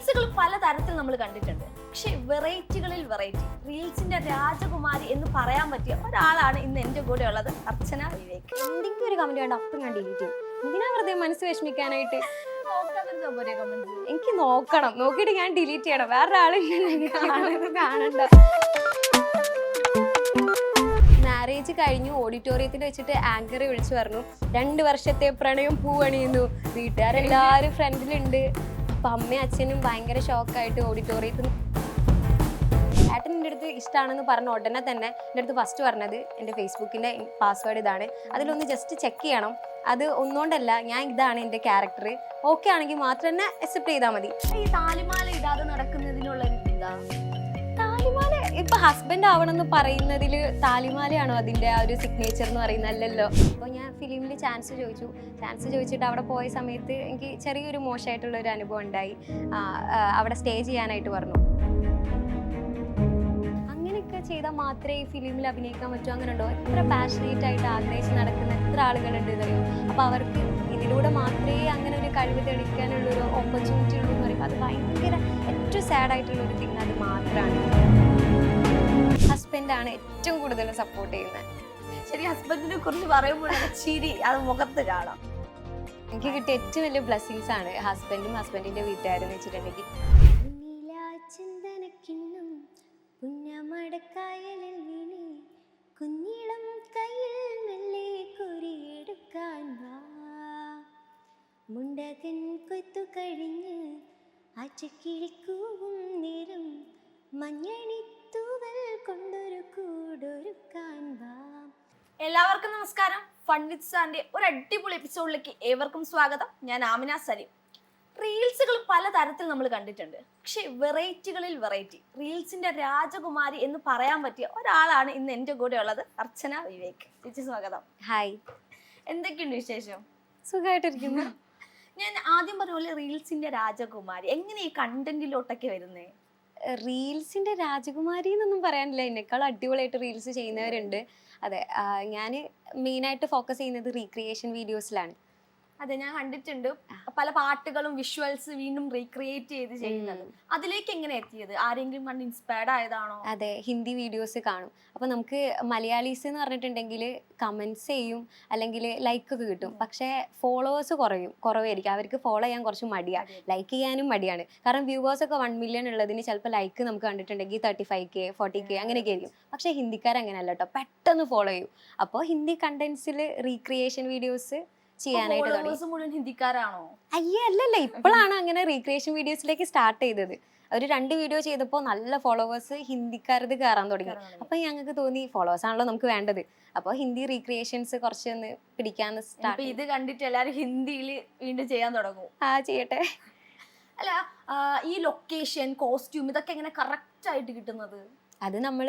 റീൽസുകൾ പലതരത്തിൽ നമ്മൾ കണ്ടിട്ടുണ്ട്. പക്ഷെ വെറൈറ്റികളിൽ വെറൈറ്റി റീൽസിന്റെ രാജകുമാരി എന്ന് പറയാൻ പറ്റിയ ഒരാളാണ് ഇന്ന് എന്റെ കൂടെ ഉള്ളത്, അർച്ചന വിവേക്. എന്തെങ്കിലും ഒരു കമന്റ് വേണ്ട അപ്പം ഞാൻ ഡിലീറ്റ് ചെയ്യും. എന്തിനാ വെറുതെ മനസ്സ് വിഷമിക്കാനായിട്ട്? എനിക്ക് നോക്കണം, നോക്കിയിട്ട് ഞാൻ ഡിലീറ്റ് ചെയ്യണം. വേറൊരാളെ കാണണ്ട. മാരേജ് കഴിഞ്ഞു ഓഡിറ്റോറിയത്തിൽ വെച്ചിട്ട് ആങ്കറെ വിളിച്ചു പറഞ്ഞു 2 വർഷത്തെ പ്രണയം പൂവണിയുന്നു, വീട്ടുകാരെല്ലാവരും ഫ്രണ്ടിലുണ്ട്. അപ്പൊ അമ്മയും അച്ഛനും ഭയങ്കര ഷോക്കായിട്ട് ഓഡിറ്റോറിയത്തിൽ ഏട്ടൻ എൻ്റെ അടുത്ത് ഇഷ്ടമാണെന്ന് പറഞ്ഞ ഉടനെ തന്നെ എൻ്റെ അടുത്ത് ഫസ്റ്റ് പറഞ്ഞത് എൻ്റെ ഫേസ്ബുക്കിൻ്റെ പാസ്വേഡ് ഇതാണ്, അതിലൊന്ന് ജസ്റ്റ് ചെക്ക് ചെയ്യണം. അത് ഒന്നുകൊണ്ടല്ല, ഞാൻ ഇതാണ് എൻ്റെ ക്യാരക്ടർ, ഓക്കെ ആണെങ്കിൽ മാത്രം തന്നെ അക്സെപ്റ്റ് ചെയ്താൽ മതി. ഈ താലിമാല ഇടാതെ നടക്കുന്നതിനുള്ള എന്താ? താലിമാല ഇപ്പൊ ഹസ്ബൻഡ് ആവണമെന്ന് പറയുന്നതിൽ താലിമാലയാണോ അതിൻ്റെ ആ ഒരു സിഗ്നേച്ചർ എന്ന് പറയുന്നതല്ലോ. അപ്പോൾ ഞാൻ ഫിലിമിൽ ചാൻസ് ചോദിച്ചിട്ട് അവിടെ പോയ സമയത്ത് എനിക്ക് ചെറിയൊരു മോശമായിട്ടുള്ള ഒരു അനുഭവം ഉണ്ടായി. അവിടെ സ്റ്റേ ചെയ്യാനായിട്ട് പറഞ്ഞു. അങ്ങനെയൊക്കെ ചെയ്താൽ മാത്രമേ ഈ ഫിലിമിൽ അഭിനയിക്കാൻ പറ്റൂ, അങ്ങനെ ഉണ്ടോ? എത്ര പാഷനേറ്റ് ആയിട്ട് ആഗ്രഹിച്ച് നടക്കുന്ന എത്ര ആളുകളുണ്ട് എന്നറിയോ. അപ്പോൾ അവർക്ക് ഇതിലൂടെ മാത്രമേ അങ്ങനെ ഒരു കഴിവ് തെളിയിക്കാനുള്ള ഒരു ഓപ്പർച്യൂണിറ്റി ഉള്ളൂ എന്ന് പറയുമ്പോൾ അത് ഭയങ്കര ഏറ്റവും സാഡായിട്ടുള്ള ഒരു തിങ് അത് മാത്രമാണ്. ഹസ്ബൻഡാണ് ഏറ്റവും കൂടുതൽ സപ്പോർട്ട് ചെയ്യുന്നത്. ശരി, ഹസ്ബൻഡിനെ കുറിച്ച് പറയുമ്പോൾ ചിരി അത് മുഖത്ത് കാണാം. എനിക്ക് കിട്ടിയ ഏറ്റവും വലിയ ബ്ലെസ്സിങ്സ് ആണ് ഹസ്ബൻഡും ഹസ്ബൻഡിന്റെ വീട്ടുകാരെന്ന് വെച്ചിട്ടുണ്ടെങ്കിൽ. കുഞ്ഞിളം കയ്യിൽ മെല്ലെ കുറിയെടുക്കാൻ വാ, മുണ്ടകൻ കൊയ്ത്തു കഴിഞ്ഞ് ആച്ചക്കിളിക്കൂവും നേരം മഞ്ഞണിത്തൂവൽ കൊണ്ടൊരു കൂടൊരുക്കാൻ വാ. എല്ലാവർക്കും നമസ്കാരം. ഫൺ വിത്ത് സാറിന്റെ ഒരു അടിപൊളി എപ്പിസോഡിലേക്ക് ഏവർക്കും സ്വാഗതം. ഞാൻ ആമിന സലീം. റീൽസുകൾ പലതരത്തിൽ നമ്മൾ കണ്ടിട്ടുണ്ട്. പക്ഷെ വെറൈറ്റികളിൽ വെറൈറ്റി റീൽസിന്റെ രാജകുമാരി എന്ന് പറയാൻ പറ്റിയ ഒരാളാണ് ഇന്ന് എന്റെ കൂടെ ഉള്ളത്, അർച്ചന വിവേക്. ചേച്ചി സ്വാഗതം. ഹായ്, എന്തൊക്കെയുണ്ട് വിശേഷം? സുഖമായിട്ടിരിക്കുന്നു. ഞാൻ ആദ്യം പറഞ്ഞ പോലെ റീൽസിന്റെ രാജകുമാരി, എങ്ങനെ ഈ കണ്ടന്റിലോട്ടൊക്കെ വരുന്നേ? റീൽസിന്റെ രാജകുമാരി എന്നൊന്നും പറയാനില്ല, എന്നെക്കാൾ അടിപൊളിയായിട്ട് റീൽസ് ചെയ്യുന്നവരുണ്ട്. അതെ, ഞാൻ മെയിനായിട്ട് ഫോക്കസ് ചെയ്യുന്നത് റീക്രിയേഷൻ വീഡിയോസിലാണ്. അതെ, ഞാൻ കണ്ടിട്ടുണ്ട് പല പാട്ടുകളും വിഷ്വൽസ് വീണ്ടും റീക്രിയേറ്റ് ചെയ്ത് ചെയ്യുന്നത്. അതിലേക്ക് എങ്ങനെ എത്തിയത്? ആരെങ്കിലും കണ്ട് ഇൻസ്പയർഡ് ആയതാണോ? അതെ, ഹിന്ദി വീഡിയോസ് കാണും. അപ്പോൾ നമുക്ക് മലയാളീസ് എന്ന് പറഞ്ഞിട്ടുണ്ടെങ്കിൽ കമൻസ് ചെയ്യും, അല്ലെങ്കിൽ ലൈക്ക് ഒക്കെ കിട്ടും. പക്ഷേ ഫോളോവേഴ്സ് കുറവായിരിക്കും. അവർക്ക് ഫോളോ ചെയ്യാൻ കുറച്ച് മടിയാണ്, ലൈക്ക് ചെയ്യാനും മടിയാണ്. കാരണം വ്യൂവേഴ്സ് ഒക്കെ 1 മില്യൺ ഉള്ളതിന് ചിലപ്പോൾ ലൈക്ക് നമുക്ക് കണ്ടിട്ടുണ്ടെങ്കിൽ 35K 40K അങ്ങനെയൊക്കെ ആയിരിക്കും. പക്ഷേ ഹിന്ദിക്കാർ അങ്ങനെയല്ല കേട്ടോ, പെട്ടെന്ന് ഫോളോ ചെയ്യും. അപ്പോൾ ഹിന്ദി കണ്ടന്റ്സിൽ റീക്രിയേഷൻ വീഡിയോസ് ചെയ്യാനായിട്ട് മുഴുവൻ ഹിന്ദിക്കാരാണോ? അയ്യേ, അല്ലല്ല, ഇപ്പോഴാണ് അങ്ങനെ റീക്രിയേഷൻ വീഡിയോസിലേക്ക് സ്റ്റാർട്ട് ചെയ്തത്. ഒരു 2 വീഡിയോ ചെയ്തപ്പോൾ നല്ല ഫോളോവേഴ്സ് ഹിന്ദിക്കാരത് കയറാൻ തുടങ്ങി. അപ്പൊ ഞങ്ങൾക്ക് തോന്നി ഫോളോവേഴ്സ് ആണല്ലോ നമുക്ക് വേണ്ടത്, അപ്പോൾ ഹിന്ദി റീക്രിയേഷൻസ് കുറച്ചൊന്ന് പിടിക്കാന്ന് സ്റ്റാർട്ട്. ഇത് കണ്ടിട്ട് എല്ലാവരും ഹിന്ദിയിൽ വീണ്ടും ചെയ്യാൻ തുടങ്ങും. ചെയ്യട്ടെ. അല്ല, ഈ ലൊക്കേഷൻ കോസ്റ്റ്യൂം ഇതൊക്കെ എങ്ങനെ കറക്റ്റ് ആയിട്ട് കിട്ടുന്നത്? അത് നമ്മൾ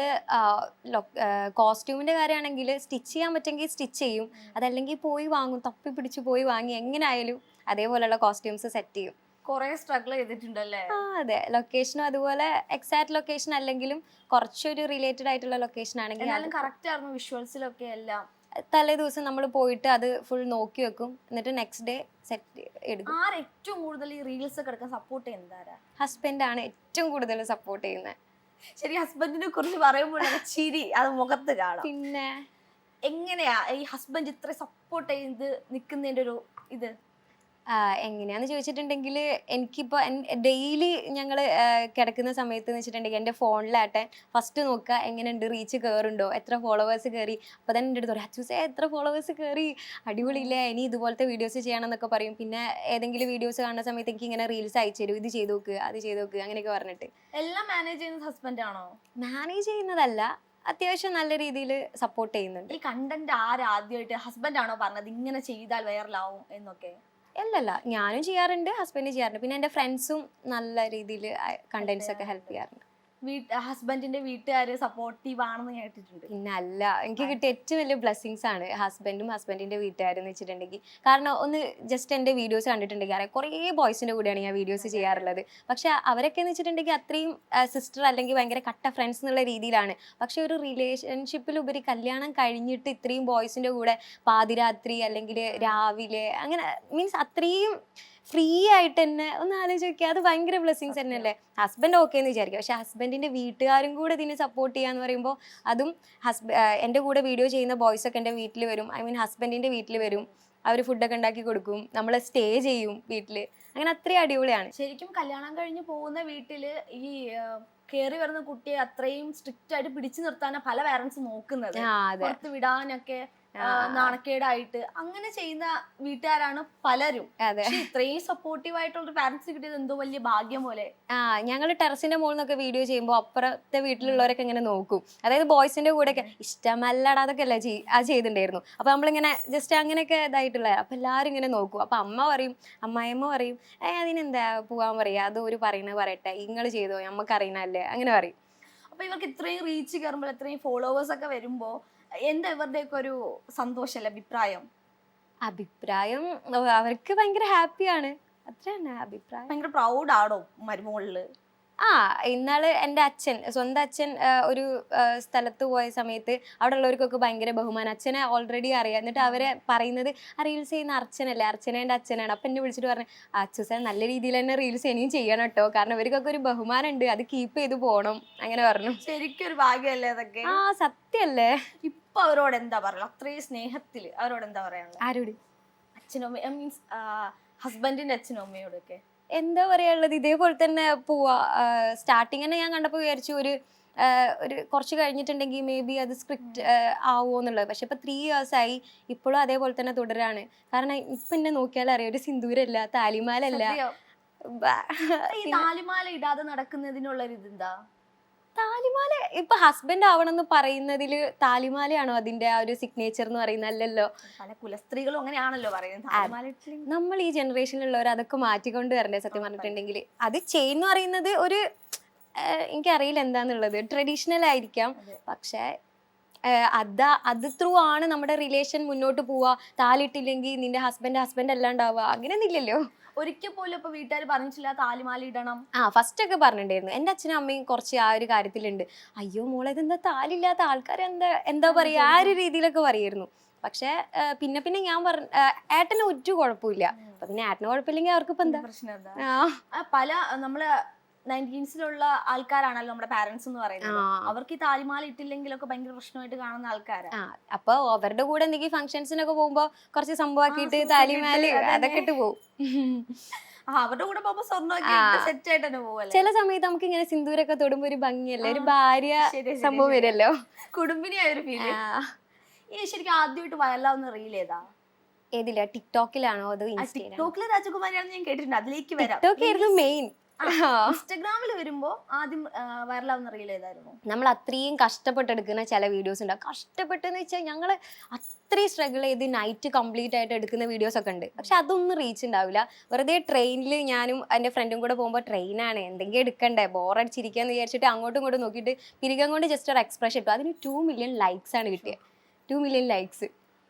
കോസ്റ്റ്യൂമിൻ്റെ കാര്യമാണെങ്കിൽ സ്റ്റിച്ച് ചെയ്യാൻ പറ്റുമെങ്കിൽ സ്റ്റിച്ച് ചെയ്യും, അതല്ലെങ്കിൽ പോയി വാങ്ങും, തപ്പി പിടിച്ച് പോയി വാങ്ങി എങ്ങനെയായാലും അതേപോലെയുള്ള കോസ്റ്റ്യൂംസ് സെറ്റ് ചെയ്യും. കുറെ സ്ട്രഗിൾ ചെയ്തിട്ടുണ്ടല്ലേ? അതെ, ലൊക്കേഷനും അതുപോലെ എക്സാക്ട് ലൊക്കേഷൻ അല്ലെങ്കിലും കുറച്ചൊരു റിലേറ്റഡ് ആയിട്ടുള്ള ലൊക്കേഷൻ ആണെങ്കിൽ കറക്റ്റ് ആയിരുന്നു വിഷ്വൽസിലൊക്കെ എല്ലാം. തലേ ദിവസം നമ്മൾ പോയിട്ട് അത് ഫുൾ നോക്കി വെക്കും, എന്നിട്ട് നെക്സ്റ്റ് ഡേ സെറ്റ് എടുക്കും. ഏറ്റവും കൂടുതൽ ഈ റീൽസ് ഒക്കെ എടുക്കാൻ സപ്പോർട്ട് ചെയ്യുന്നതാരാ? ഹസ്ബൻഡാണ് ഏറ്റവും കൂടുതൽ സപ്പോർട്ട് ചെയ്യുന്നത്. ശരി, ഹസ്ബൻഡിനെ കുറിച്ച് പറയുമ്പോൾ ചിരി അത് മുഖത്ത് കാണാം. പിന്നെ എങ്ങനെയാ ഈ ഹസ്ബൻഡ് ഇത്ര സപ്പോർട്ട് ചെയ്ത് നിൽക്കുന്നതിന്റെ ഒരു ഇത്? എങ്ങനെയാന്ന് ചോദിച്ചിട്ടുണ്ടെങ്കിൽ എനിക്കിപ്പോൾ ഡെയിലി ഞങ്ങൾ കിടക്കുന്ന സമയത്ത് എന്ന് വെച്ചിട്ടുണ്ടെങ്കിൽ എൻ്റെ ഫോണിലാട്ടെ ഫസ്റ്റ് നോക്കുക എങ്ങനെയുണ്ട്, റീച്ച് കയറുണ്ടോ, എത്ര ഫോളോവേഴ്സ് കയറി. അപ്പോൾ തന്നെ എൻ്റെ അടുത്ത് പറയും, അച്ചൂസേ എത്ര ഫോളോവേഴ്സ് കയറി, അടിപൊളിയില്ലേ, ഇനി ഇതുപോലത്തെ വീഡിയോസ് ചെയ്യണമെന്നൊക്കെ പറയും. പിന്നെ ഏതെങ്കിലും വീഡിയോസ് കാണുന്ന സമയത്ത് എനിക്ക് ഇങ്ങനെ റീൽസ് അയച്ചു തരും, ഇത് ചെയ്ത് നോക്ക് അത് ചെയ്ത് നോക്ക് അങ്ങനെയൊക്കെ പറഞ്ഞിട്ട്. എല്ലാം മാനേജ് ചെയ്യുന്നത് ഹസ്ബൻഡ് ആണോ? മാനേജ് ചെയ്യുന്നതല്ല, അത്യാവശ്യം നല്ല രീതിയിൽ സപ്പോർട്ട് ചെയ്യുന്നുണ്ട്. ഈ കണ്ടന്റ് ആദ്യമായിട്ട് ഹസ്ബൻഡ് ആണോ പറഞ്ഞത് ഇങ്ങനെ ചെയ്താൽ വൈറലാവും എന്നൊക്കെ? അല്ലല്ല, ഞാനും ചെയ്യാറുണ്ട്, ഹസ്ബൻഡ് ചെയ്യാറുണ്ട്, പിന്നെ എൻ്റെ ഫ്രണ്ട്സും നല്ല രീതിയിൽ കണ്ടന്റ്സ് ഒക്കെ ഹെൽപ്പ് ചെയ്യാറുണ്ട്. ഹസ്ബൻഡിന്റെ വീട്ടുകാര് സപ്പോർട്ടീവ് ആണെന്ന് കേട്ടിട്ടുണ്ട്. പിന്നെ അല്ല, എനിക്ക് കിട്ടിയ ഏറ്റവും വലിയ ബ്ലെസ്സിങ്സ് ആണ് ഹസ്ബൻഡും ഹസ്ബൻഡിന്റെ വീട്ടുകാരെന്ന് വെച്ചിട്ടുണ്ടെങ്കിൽ. കാരണം ഒന്ന് ജസ്റ്റ് എൻ്റെ വീഡിയോസ് കണ്ടിട്ടുണ്ടെങ്കിൽ അറിയാം, കുറേ ബോയ്സിന്റെ കൂടെയാണ് ഞാൻ വീഡിയോസ് ചെയ്യാറുള്ളത്. പക്ഷെ അവരൊക്കെ എന്ന് വെച്ചിട്ടുണ്ടെങ്കിൽ അത്രയും സിസ്റ്റർ അല്ലെങ്കിൽ ഭയങ്കര കട്ട ഫ്രണ്ട്സ് എന്നുള്ള രീതിയിലാണ്. പക്ഷെ ഒരു റിലേഷൻഷിപ്പിലുപരി കല്യാണം കഴിഞ്ഞിട്ട് ഇത്രയും ബോയ്സിന്റെ കൂടെ പാതിരാത്രി അല്ലെങ്കിൽ രാവിലെ അങ്ങനെ മീൻസ് അത്രയും ഫ്രീ ആയിട്ട് തന്നെ ഒന്ന് ആലോചിച്ച് നോക്കിയാൽ അത് ഭയങ്കര ബ്ലെസ്സിങ്സ് തന്നെയല്ലേ. ഹസ്ബൻഡ് ഓക്കെ എന്ന് വിചാരിക്കും, പക്ഷെ ഹസ്ബൻഡിന്റെ വീട്ടുകാരും കൂടെ ഇതിനെ സപ്പോർട്ട് ചെയ്യാന്ന് പറയുമ്പോൾ അതും എൻ്റെ കൂടെ വീഡിയോ ചെയ്യുന്ന ബോയ്സ് ഒക്കെ എൻ്റെ വീട്ടിൽ വരും, ഐ മീൻ ഹസ്ബൻഡിന്റെ വീട്ടിൽ വരും, അവർ ഫുഡൊക്കെ ഉണ്ടാക്കി കൊടുക്കും, നമ്മൾ സ്റ്റേ ചെയ്യും വീട്ടിൽ, അങ്ങനെ അത്രയും അടിപൊളിയാണ്. ശരിക്കും കല്യാണം കഴിഞ്ഞ് പോകുന്ന വീട്ടില് ഈ കേറി വരുന്ന കുട്ടിയെ അത്രയും സ്ട്രിക്റ്റ് ആയിട്ട് പിടിച്ചു നിർത്താനാണ് പല പാരന്റ്സ് നോക്കുന്നത്. പുറത്ത് വിടാനൊക്കെ നാണക്കേടായിട്ട് അങ്ങനെ ചെയ്യുന്ന വീട്ടുകാരാണ് പലരും. ഇത്രയും സപ്പോർട്ടീവ് ആയിട്ടുള്ള പാരന്റ്സ് കിട്ടിയത് എന്തോ വലിയ ഭാഗ്യം പോലെ. ഞങ്ങൾ ടെറസിന്റെ മുകളിൽ നിന്നൊക്കെ വീഡിയോ ചെയ്യുമ്പോൾ അപ്പുറത്തെ വീട്ടിലുള്ളവരൊക്കെ ഇങ്ങനെ നോക്കും, അതായത് ബോയ്സിന്റെ കൂടെ ഒക്കെ ഇഷ്ടമല്ലടാ അതൊക്കെ അല്ല ചെയ്തിട്ടുണ്ടായിരുന്നു. അപ്പൊ നമ്മളിങ്ങനെ ജസ്റ്റ് അങ്ങനെയൊക്കെ ഇതായിട്ടുള്ള അപ്പൊ എല്ലാവരും ഇങ്ങനെ നോക്കും. അപ്പൊ അമ്മായിയമ്മ പറയും അതിനെന്താ പോവാൻ പറയാ, അത് ഒരു പറയട്ടെ, ഇങ്ങള് ചെയ്തോ നമുക്ക് അറിയണല്ലേ, അങ്ങനെ പറയും. അപ്പൊ ഇവർക്ക് ഇത്രയും റീച്ച് കയറുമ്പോൾ ഇത്രയും ഫോളോവേഴ്സ് ഒക്കെ വരുമ്പോ എന്താ ഇവരുടെയൊക്കെ ഒരു സന്തോഷമല്ല അഭിപ്രായം? അവർക്ക് ഭയങ്കര ഹാപ്പിയാണ്, അത്രയാണ് അഭിപ്രായം. ഭയങ്കര പ്രൗഡാണോ മരുമകളില്? ഇന്നാള് എൻ്റെ സ്വന്തം അച്ഛൻ ഒരു സ്ഥലത്ത് പോയ സമയത്ത് അവിടെ ഉള്ളവർക്കൊക്കെ ഭയങ്കര ബഹുമാനം, അച്ഛനെ ഓൾറെഡി അറിയാം. എന്നിട്ട് അവരെ പറയുന്നത് റീൽസ് ചെയ്യുന്ന അർച്ചന എൻ്റെ അച്ഛനാണ്. അപ്പം എന്നെ വിളിച്ചിട്ട് പറഞ്ഞു അച്ഛൻ സാർ നല്ല രീതിയിൽ തന്നെ റീൽസ് ഇനിയും ചെയ്യണം കേട്ടോ, കാരണം ഇവർക്കൊക്കെ ഒരു ബഹുമാനം ഉണ്ട്, അത് കീപ്പ് ചെയ്ത് പോകണം, അങ്ങനെ പറഞ്ഞു. ശരിക്കും ഒരു ഭാഗ്യമല്ലേ അതൊക്കെ? സത്യല്ലേ. ഇപ്പൊ അവരോട് എന്താ പറയുക, അത്രയും സ്നേഹത്തില് അവരോട് എന്താ പറയാനുള്ളത്? ആരോട്? അച്ഛനും മീൻസ് ഹസ്ബൻഡിന്റെ അച്ഛനും അമ്മയോടൊക്കെ എന്താ പറയാനുള്ളത്? ഇതേപോലെ തന്നെ പോവാ. സ്റ്റാർട്ടിങ് തന്നെ ഞാൻ കണ്ടപ്പോൾ വിചാരിച്ചു ഒരു കുറച്ച് കഴിഞ്ഞിട്ടുണ്ടെങ്കിൽ മേ ബി അത് സ്ക്രിപ്റ്റ് ആവുമോ എന്നുള്ളത്. പക്ഷെ ഇപ്പൊ 3 years ആയി, ഇപ്പോഴും അതേപോലെ തന്നെ തുടരാണ്. കാരണം ഇപ്പൊ എന്നെ നോക്കിയാൽ അറിയാം, ഒരു സിന്ദൂരല്ല, താലിമാലല്ല. ഈ താലിമാല ഇടാതെ നടക്കുന്നതിനുള്ള ഇതെന്താ? താലിമാല ഇപ്പൊ ഹസ്ബൻഡ് ആവണമെന്ന് പറയുന്നതില് താലിമാലയാണോ അതിന്റെ ആ ഒരു സിഗ്നേച്ചർ എന്ന് പറയുന്നത്? അല്ലല്ലോ. പല കുലസ്ത്രീകളും അങ്ങനെയാണല്ലോ പറയുന്നത്. നമ്മൾ ഈ ജനറേഷനിലുള്ളവർ അതൊക്കെ മാറ്റിക്കൊണ്ട് വരണ്ടേ സത്യം പറഞ്ഞിട്ടുണ്ടെങ്കിൽ. അത് ചെയ്യുന്ന പറയുന്നത് ഒരു എനിക്കറിയില്ല എന്താന്നുള്ളത്, ട്രഡീഷണൽ ആയിരിക്കാം, പക്ഷെ അത് ത്രൂ ആണ് നമ്മുടെ റിലേഷൻ മുന്നോട്ട് പോവാ. താലിട്ടില്ലെങ്കിൽ നിന്റെ ഹസ്ബൻഡ് അല്ലാണ്ടാവുക, അങ്ങനെയൊന്നും ഇല്ലല്ലോ. ഒരിക്കൽ പോലും ഇപ്പൊ വീട്ടുകാർ പറഞ്ഞിട്ടില്ല താലിമാല ഇടണം? ഫസ്റ്റ് ഒക്കെ പറഞ്ഞിട്ടുണ്ടായിരുന്നു. എൻ്റെ അച്ഛനും അമ്മയും കുറച്ച് ആ ഒരു കാര്യത്തിലുണ്ട്, അയ്യോ മോളെ ഇതെന്താ താലില്ലാത്ത ആൾക്കാർ എന്താ പറയാ, ആ ഒരു രീതിയിലൊക്കെ പറയായിരുന്നു. പക്ഷെ പിന്നെ ഞാൻ ഏട്ടന് ഒരു കുഴപ്പമില്ല. അപ്പൊ പിന്നെ ഏട്ടന് കുഴപ്പമില്ലെങ്കിൽ അവർക്ക് ഇപ്പൊ എന്താ പ്രശ്നം? പല നമ്മള് 90s ആൾക്കാരാണല്ലോ നമ്മുടെ പാരന്റ്സ് എന്ന് പറയുന്നത്. അവർക്ക് ഈ താലിമാല ഇട്ടില്ലെങ്കിലൊക്കെ ഭയങ്കര പ്രശ്നമായിട്ട് കാണുന്ന ആൾക്കാരാണ്. അപ്പൊ അവരുടെ കൂടെ എന്തെങ്കിലും ഫംഗ്ഷൻസിനൊക്കെ പോകുമ്പോ കുറച്ച് സംഭവമാക്കിയിട്ട് താലിമാല അതൊക്കെ ഇട്ട് പോകും. അവരുടെ കൂടെ പോകുമ്പോ സ്വർണ്ണമൊക്കെ സെറ്റ് ആയിട്ട് തന്നെ പോവല്ലേ. ചില സമയത്ത് നമുക്ക് ഇങ്ങനെ സിന്ദൂരൊക്കെ തൊടുമ്പോ ഒരു ഭംഗിയല്ലേ, ഒരു ഭാര്യ സംഭവം വരുമല്ലോ, കുടുംബിനിയായ ഒരു ഫീല്. ഈ ശരിക്കും ആദ്യമായിട്ട് വൈറലാവുന്ന റീൽ ഏതാ? ഏതില്ല? ടിക്ടോക്കിലാണോ അതോ ടിക്ടോക്കിലെ രാജകുമാരിയാണെന്ന് ഞാൻ കേട്ടിട്ടുണ്ട്, അതിലേക്ക് വരാം. ടിക്ടോക്ക് ആയിരുന്നു മെയിൻ. ഇൻസ്റ്റാഗ്രാമിൽ വരുമ്പോ ആദ്യം വൈറലാവുന്ന റീൽ ഏതായിരുന്നു? നമ്മൾ അത്രയും കഷ്ടപ്പെട്ടെടുക്കുന്ന ചില വീഡിയോസ് ഉണ്ട്. കഷ്ടപ്പെട്ടെന്ന് വെച്ചാൽ ഞങ്ങൾ അത്രയും സ്ട്രഗിൾ ചെയ്ത് നൈറ്റ് കംപ്ലീറ്റ് ആയിട്ട് എടുക്കുന്ന വീഡിയോസ് ഒക്കെ ഉണ്ട്. പക്ഷെ അതൊന്നും റീച്ച് ഉണ്ടാവില്ല. വെറുതെ ട്രെയിനിൽ ഞാനും എൻ്റെ ഫ്രണ്ടും കൂടെ പോകുമ്പോൾ ട്രെയിനാണ് എന്തെങ്കിലും എടുക്കണ്ടേ, ബോറടിച്ചിരിക്കാന്ന് വിചാരിച്ചിട്ട് അങ്ങോട്ടും ഇങ്ങോട്ടും നോക്കിയിട്ട് പിരികം കൊണ്ട് ജസ്റ്റ് ഒരു എക്സ്പ്രഷൻ ഇട്ടു. അതിന് 2 million likes ആണ് കിട്ടിയത്. 2 million likes.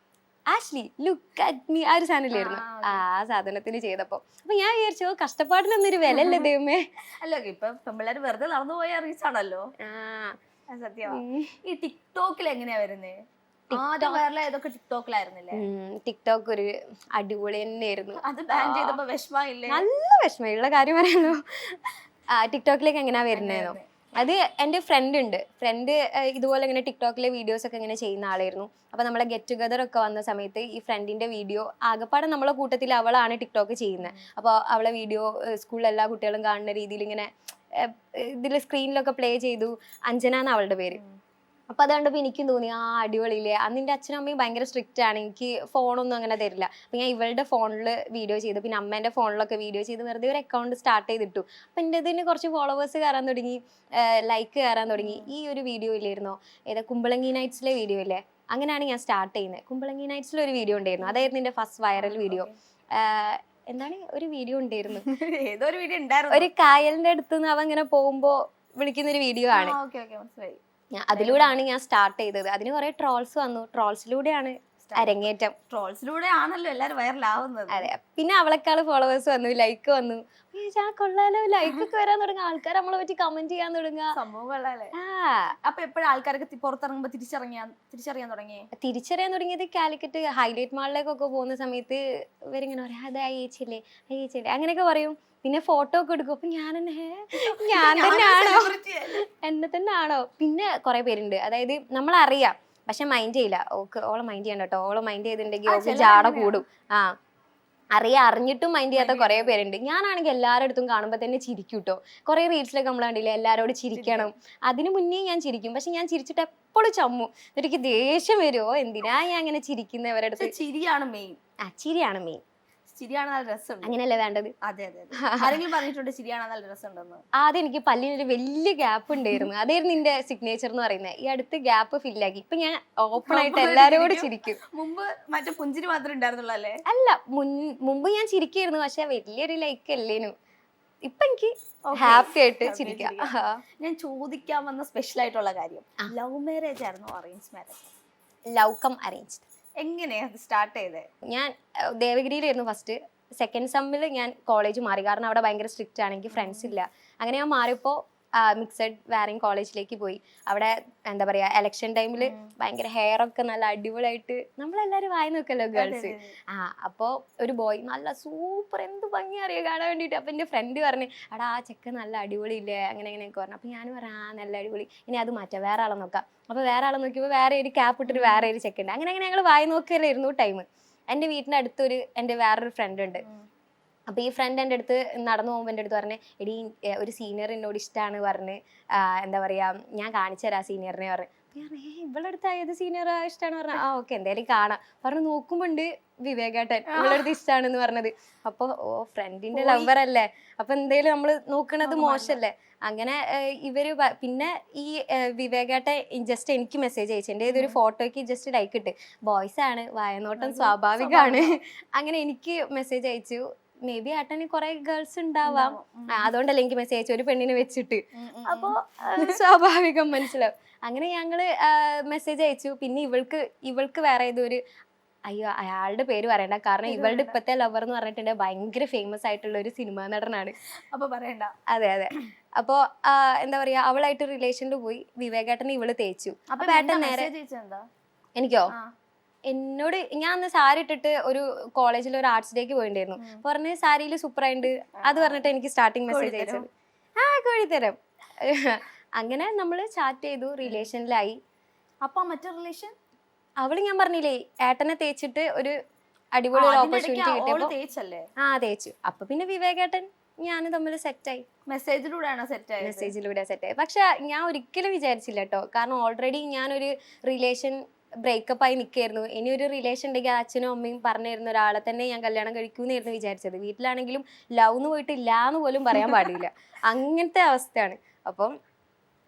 Ashley look at me, ആ ഒരു സാധനമില്ലായിരുന്നു ആ സാധനത്തിന് ചെയ്തപ്പോ. അപ്പൊ ഞാൻ വിചാരിച്ചു കഷ്ടപ്പാടിനൊന്നൊരു വില അല്ലേ ദൈവമേ. അല്ല ഇപ്പൊ പെമ്പിള്ളേര് വെറുതെ നടന്നു പോയ റീച്ച് ആണല്ലോ. സത്യം. ഈ ടിക്ടോക്കിൽ എങ്ങനെയാ വരുന്നേ? ആദ്യം വൈറൽ ഏതൊക്കെ ടിക്ടോക്കിലായിരുന്നില്ലേ? ടിക്ടോക്ക് ഒരു അടിപൊളി തന്നെയായിരുന്നു. അത് ബാൻ ചെയ്തപ്പോ വിഷമമില്ലേ? നല്ല വിഷമമുള്ള കാര്യം പറയുന്നു. ടിക്ടോക്കിലേക്ക് എങ്ങനെയാ വരുന്നേന്നോ? അത് എൻ്റെ ഫ്രണ്ട് ഇതുപോലെ ഇങ്ങനെ ടിക്ടോക്കിലെ വീഡിയോസ് ഒക്കെ ഇങ്ങനെ ചെയ്യുന്ന ആളായിരുന്നു. അപ്പോൾ നമ്മളെ ഗെറ്റ് ടുഗദർ ഒക്കെ വന്ന സമയത്ത് ഈ ഫ്രണ്ടിൻ്റെ വീഡിയോ ആകെപ്പാടെ നമ്മളെ കൂട്ടത്തിൽ അവളാണ് ടിക്ടോക്ക് ചെയ്യുന്നത്. അപ്പോൾ അവളെ വീഡിയോ സ്കൂളിൽ എല്ലാ കുട്ടികളും കാണുന്ന രീതിയിൽ ഇങ്ങനെ ഇതിൽ സ്ക്രീനിലൊക്കെ പ്ലേ ചെയ്തു. അഞ്ജന എന്നാണ് അവളുടെ പേര്. അപ്പോൾ അത് കണ്ടപ്പോൾ എനിക്കും തോന്നി അടിപൊളിയില്ലേ. അന്ന് എൻ്റെ അച്ഛനും അമ്മയും ഭയങ്കര സ്ട്രിക്റ്റ് ആണ്, എനിക്ക് ഫോണൊന്നും അങ്ങനെ തരില്ല. അപ്പോൾ ഞാൻ ഇവളുടെ ഫോണിൽ വീഡിയോ ചെയ്തു, പിന്നെ അമ്മേൻ്റെ ഫോണിലൊക്കെ വീഡിയോ ചെയ്ത് വെറുതെ ഒരു അക്കൗണ്ട് സ്റ്റാർട്ട് ചെയ്തിട്ടു. അപ്പോൾ എൻ്റെ ഇതിന് കുറച്ച് ഫോളോവേഴ്സ് കയറാൻ തുടങ്ങി, ലൈക്ക് കയറാൻ തുടങ്ങി. ഈ ഒരു വീഡിയോ ഇല്ലായിരുന്നോ, ഏതാ കുമ്പളങ്ങി നൈറ്റ്സിലെ വീഡിയോ ഇല്ലേ, അങ്ങനെയാണ് ഞാൻ സ്റ്റാർട്ട് ചെയ്യുന്നത്. കുമ്പളങ്ങി നൈറ്റ്സിലെ ഒരു വീഡിയോ ഉണ്ടായിരുന്നു, അതായിരുന്നു എൻ്റെ ഫസ്റ്റ് വൈറൽ വീഡിയോ. എന്താണ് ഒരു വീഡിയോ ഉണ്ടായിരുന്നു, ഏതോ ഒരു വീഡിയോ ഉണ്ടായിരുന്നു, ഒരു കായലിൻ്റെ അടുത്ത് നിന്ന് അവ ഇങ്ങനെ പോകുമ്പോൾ വിളിക്കുന്നൊരു വീഡിയോ ആണ്. അതിലൂടെയാണ് ഞാൻ സ്റ്റാർട്ട് ചെയ്തത്. അതിന് കുറെ ട്രോൾസ് വന്നു, ട്രോൾസിലൂടെയാണ് അരങ്ങേറ്റം. ട്രോൾസിലൂടെ ആണല്ലോ എല്ലാരും വൈറലാവുന്നത്. അതെ, പിന്നെ അവളെക്കാള് ഫോളോവേഴ്സ് വന്നു, ലൈക്ക് വന്നു. ആ കൊള്ളാലോ, ലൈക്ക് ഒക്കെ വരാൻ തുടങ്ങുക, ആൾക്കാർ നമ്മളെ പറ്റി കമന്റ് ചെയ്യാൻ തുടങ്ങുക. സംഭവം കൊള്ളാല്ലേ. ആ അപ്പൊ എപ്പോഴും ആൾക്കാരൊക്കെ പുറത്തിറങ്ങുമ്പോ തിരിച്ചറിയാൻ തുടങ്ങി. തിരിച്ചറിയാൻ തുടങ്ങിയത് കാലിക്കറ്റ് ഹൈലൈറ്റ് മാളിലേക്കൊക്കെ പോകുന്ന സമയത്ത് ഇവരിങ്ങനെ പറയാം, അത് അയച്ചില്ലേ അയച്ചില്ലേ അങ്ങനെയൊക്കെ പറയും. പിന്നെ ഫോട്ടോ ഒക്കെ എടുക്കും. അപ്പൊ ഞാൻ തന്നെയാണോ, എന്നെ തന്നെ ആണോ. പിന്നെ കുറെ പേരുണ്ട്, അതായത് നമ്മളറിയാം പക്ഷെ മൈൻഡ് ചെയ്യില്ല. ഓളെ മൈൻഡ് ചെയ്യണ്ട കേട്ടോ, ഓളെ മൈൻഡ് ചെയ്തിട്ടുണ്ടെങ്കിൽ ഓക്ക് ജാട കൂടും. അറിഞ്ഞിട്ടും മൈൻഡ് ചെയ്യാത്ത കുറെ പേരുണ്ട്. ഞാനാണെങ്കിൽ എല്ലാവരുടെ അടുത്തും കാണുമ്പോൾ തന്നെ ചിരിക്കും കേട്ടോ. കുറെ റീൽസിലൊക്കെ നമ്മൾ കണ്ടില്ലേ, എല്ലാവരോടും ചിരിക്കണം. അതിന് മുന്നേ ഞാൻ ചിരിക്കും, പക്ഷെ ഞാൻ ചിരിച്ചിട്ട് എപ്പോഴും ചമ്മു. എനിക്ക് ദേഷ്യം വരുമോ, എന്തിനാ ഞാൻ അങ്ങനെ ചിരിക്കുന്നവരുടെ അടുത്ത്. ചിരിയാണ് മെയിൻ. ചിരിയാണ് മെയിൻ. ചിരിയാണ് നല്ല രസമുണ്ട്. അങ്ങനെയല്ലേ വേണ്ടത്. അതെ അതെ. ആരെങ്കിലും പറഞ്ഞിട്ടുണ്ട് ചിരിയാണ് നല്ല രസമുണ്ടെന്ന്? ആദ്യം എനിക്ക് പല്ലിനൊരു വലിയ ഗ്യാപ്പ് ഉണ്ടായിരുന്നു. അതായിരുന്നു നിന്റെ സിഗ്നേച്ചർ എന്ന് പറയുന്നത്. ഈ അടുത്ത് ഗ്യാപ്പ് ഫില്ലാക്കി. ഇപ്പൊ ഞാൻ ഓപ്പൺ ആയിട്ട് എല്ലാരോടും ചിരിക്കും. മുമ്പ് മറ്റേ പുഞ്ചിരി മാത്രമേ ഉണ്ടായിരുന്നുള്ളൂ അല്ലേ? അല്ല, മുമ്പ് ഞാൻ ചിരിക്കായിരുന്നു, പക്ഷെ വലിയൊരു ലൈക്ക് അല്ലേനു. ഇപ്പൊ എനിക്ക് ഹാപ്പി ആയിട്ട് ചിരിക്കാം. ഞാൻ ചോദിക്കാൻ വന്ന സ്പെഷ്യൽ ആയിട്ടുള്ള കാര്യം, ലവ് മാരേജ് ആയിരുന്നു arrange marriage? Love cum arranged. എങ്ങനെയാ സ്റ്റാർട്ട് ചെയ്തത്? ഞാൻ ദേവഗിരിയിലായിരുന്നു ഫസ്റ്റ്. സെക്കൻഡ് സെമ്മിൽ ഞാൻ കോളേജ് മാറി, കാരണം അവിടെ ഭയങ്കര സ്ട്രിക്റ്റ് ആണ്, എനിക്ക് ഫ്രണ്ട്സ് ഇല്ല. അങ്ങനെ ഞാൻ മാറിയപ്പോൾ മിക്സഡ് വാരിങ് കോളേജിലേക്ക് പോയി. അവിടെ എന്താ പറയാ, എലക്ഷൻ ടൈമിൽ ഭയങ്കര ഹെയർ ഒക്കെ നല്ല അടിപൊളിയായിട്ട് നമ്മളെല്ലാരും വായി നോക്കല്ലോ ഗേൾസ്. അപ്പോൾ ഒരു ബോയ് നല്ല സൂപ്പർ, എന്ത് ഭംഗി അറിയാം കാണാൻ വേണ്ടിയിട്ട്. അപ്പൊ എന്റെ ഫ്രണ്ട് പറഞ്ഞു, എടാ ആ ചെക്കൻ നല്ല അടിപൊളിയില്ലേ, അങ്ങനെ അങ്ങനെയൊക്കെ പറഞ്ഞു. അപ്പൊ ഞാൻ പറഞ്ഞു, നല്ല അടിപൊളി, ഇനി അത് മാറ്റാം, വേറെ ആളെ നോക്കാം. അപ്പൊ വേറെ ആളെ നോക്കിയപ്പോൾ വേറെ ഒരു ക്യാപ്പ് ഇട്ടിട്ട് വേറെ ഒരു ചെക്കൻ. അങ്ങനെ അങ്ങനെ ഞങ്ങൾ വായി നോക്കിയല്ലായിരുന്നു ടൈം. എൻ്റെ വീട്ടിൻ്റെ അടുത്തൊരു എൻ്റെ വേറൊരു ഫ്രണ്ട് ഉണ്ട്. അപ്പോൾ ഈ ഫ്രണ്ട് എൻ്റെ അടുത്ത് നടന്നു പോകുമ്പോൾ എൻ്റെ അടുത്ത് പറഞ്ഞ്, എടീ ഒരു സീനിയർ എന്നോട് ഇഷ്ടമാണ് പറഞ്ഞ്, എന്താ പറയുക, ഞാൻ കാണിച്ചു തരാം സീനിയറിനെ പറഞ്ഞു. അപ്പോൾ ഞാൻ ഇവളുടെ അടുത്ത് ഏത് സീനിയർ ഇഷ്ടമാണ് പറഞ്ഞാൽ, ഓക്കെ എന്തായാലും കാണാം പറഞ്ഞു. നോക്കുമ്പോണ്ട് വിവേകേട്ടൻ ഇവളുടെ അടുത്ത് ഇഷ്ടമാണെന്ന് പറഞ്ഞത്. അപ്പോൾ ഫ്രണ്ടിന്റെ ലവർ അല്ലേ, അപ്പൊ എന്തായാലും നമ്മൾ നോക്കണത് മോശമല്ലേ. അങ്ങനെ ഇവര് പിന്നെ ഈ വിവേകേട്ടൻ ജസ്റ്റ് എനിക്ക് മെസ്സേജ് അയച്ചു, എൻ്റെ ഏതൊരു ഫോട്ടോയ്ക്ക് ജസ്റ്റ് ലൈക്ക് ഇട്ട്, ബോയ്സ് ആണ് വായനോട്ടം സ്വാഭാവികമാണ്. അങ്ങനെ എനിക്ക് മെസ്സേജ് അയച്ചു. മേ ബി ഏട്ടന് കുറെ ഗേൾസ് ഉണ്ടാവാം, അതുകൊണ്ടല്ലേ എനിക്ക് മെസ്സേജ് അയച്ചു, ഒരു പെണ്ണിനെ വെച്ചിട്ട്. അപ്പോ സ്വാഭാവികം മനസ്സിലാവും. അങ്ങനെ ഞങ്ങള് മെസ്സേജ് അയച്ചു. പിന്നെ ഇവൾക്ക് വേറെ ഏതൊരു, അയ്യോ അയാളുടെ പേര് പറയണ്ട, കാരണം ഇവളുടെ ഇപ്പത്തെ ലവർ എന്ന് പറഞ്ഞിട്ടുണ്ടെങ്കിൽ ഭയങ്കര ഫേമസ് ആയിട്ടുള്ള ഒരു സിനിമാ നടനാണ്. അപ്പൊ പറയണ്ട. അതെ അതെ. അപ്പോ എന്താ പറയാ, അവളായിട്ട് റിലേഷനിൽ പോയി. വിവേകേട്ടനെ ഇവള് തേച്ചു. അപ്പൊ ഏട്ടൻ നേരെ എനിക്കോ, എന്നോട് ഞാൻ അന്ന് സാരി ഇട്ടിട്ട് ഒരു കോളേജിൽ ഒരു ആർട്സ് ഡേക്ക് പോയിട്ടുണ്ടായിരുന്നു. പറഞ്ഞ് സാരിയിൽ സൂപ്പർ ആയിട്ട്, അത് പറഞ്ഞിട്ട് എനിക്ക് സ്റ്റാർട്ടിങ് മെസ്സേജ് അയച്ചത്. കോഴിത്തരം. അങ്ങനെ നമ്മള് ചാറ്റ് ചെയ്തു, റിലേഷനിലായി. അപ്പൊ മറ്റേ റിലേഷൻ അവള് ഞാൻ പറഞ്ഞില്ലേ ഏട്ടനെ തേച്ചിട്ട് ഒരു അടിപൊളി ഓപ്പർച്യൂണിറ്റി കിട്ടിയപ്പോ തേച്ചു. അപ്പൊ പിന്നെ വിവേകേട്ടൻ ഞാനും തമ്മിൽ സെറ്റായി. മെസ്സേജിലൂടെയാണോ സെറ്റായി? മെസ്സേജിലൂടെ സെറ്റായി. പക്ഷെ ഞാൻ ഒരിക്കലും വിചാരിച്ചില്ല കേട്ടോ, കാരണം ഓൾറെഡി ഞാനൊരു റിലേഷൻ ബ്രേക്കപ്പ് ആയി നിൽക്കായിരുന്നു. ഇനി ഒരു റിലേഷൻ ഉണ്ടെങ്കിൽ അച്ഛനും അമ്മയും പറഞ്ഞിരുന്ന ഒരാളെ തന്നെ ഞാൻ കല്യാണം കഴിക്കൂന്നായിരുന്നു വിചാരിച്ചത്. വീട്ടിലാണെങ്കിലും ലവ് എന്ന് പോയിട്ട് ഇല്ലാന്ന് പോലും പറയാൻ പാടില്ല, അങ്ങനത്തെ അവസ്ഥയാണ്. അപ്പം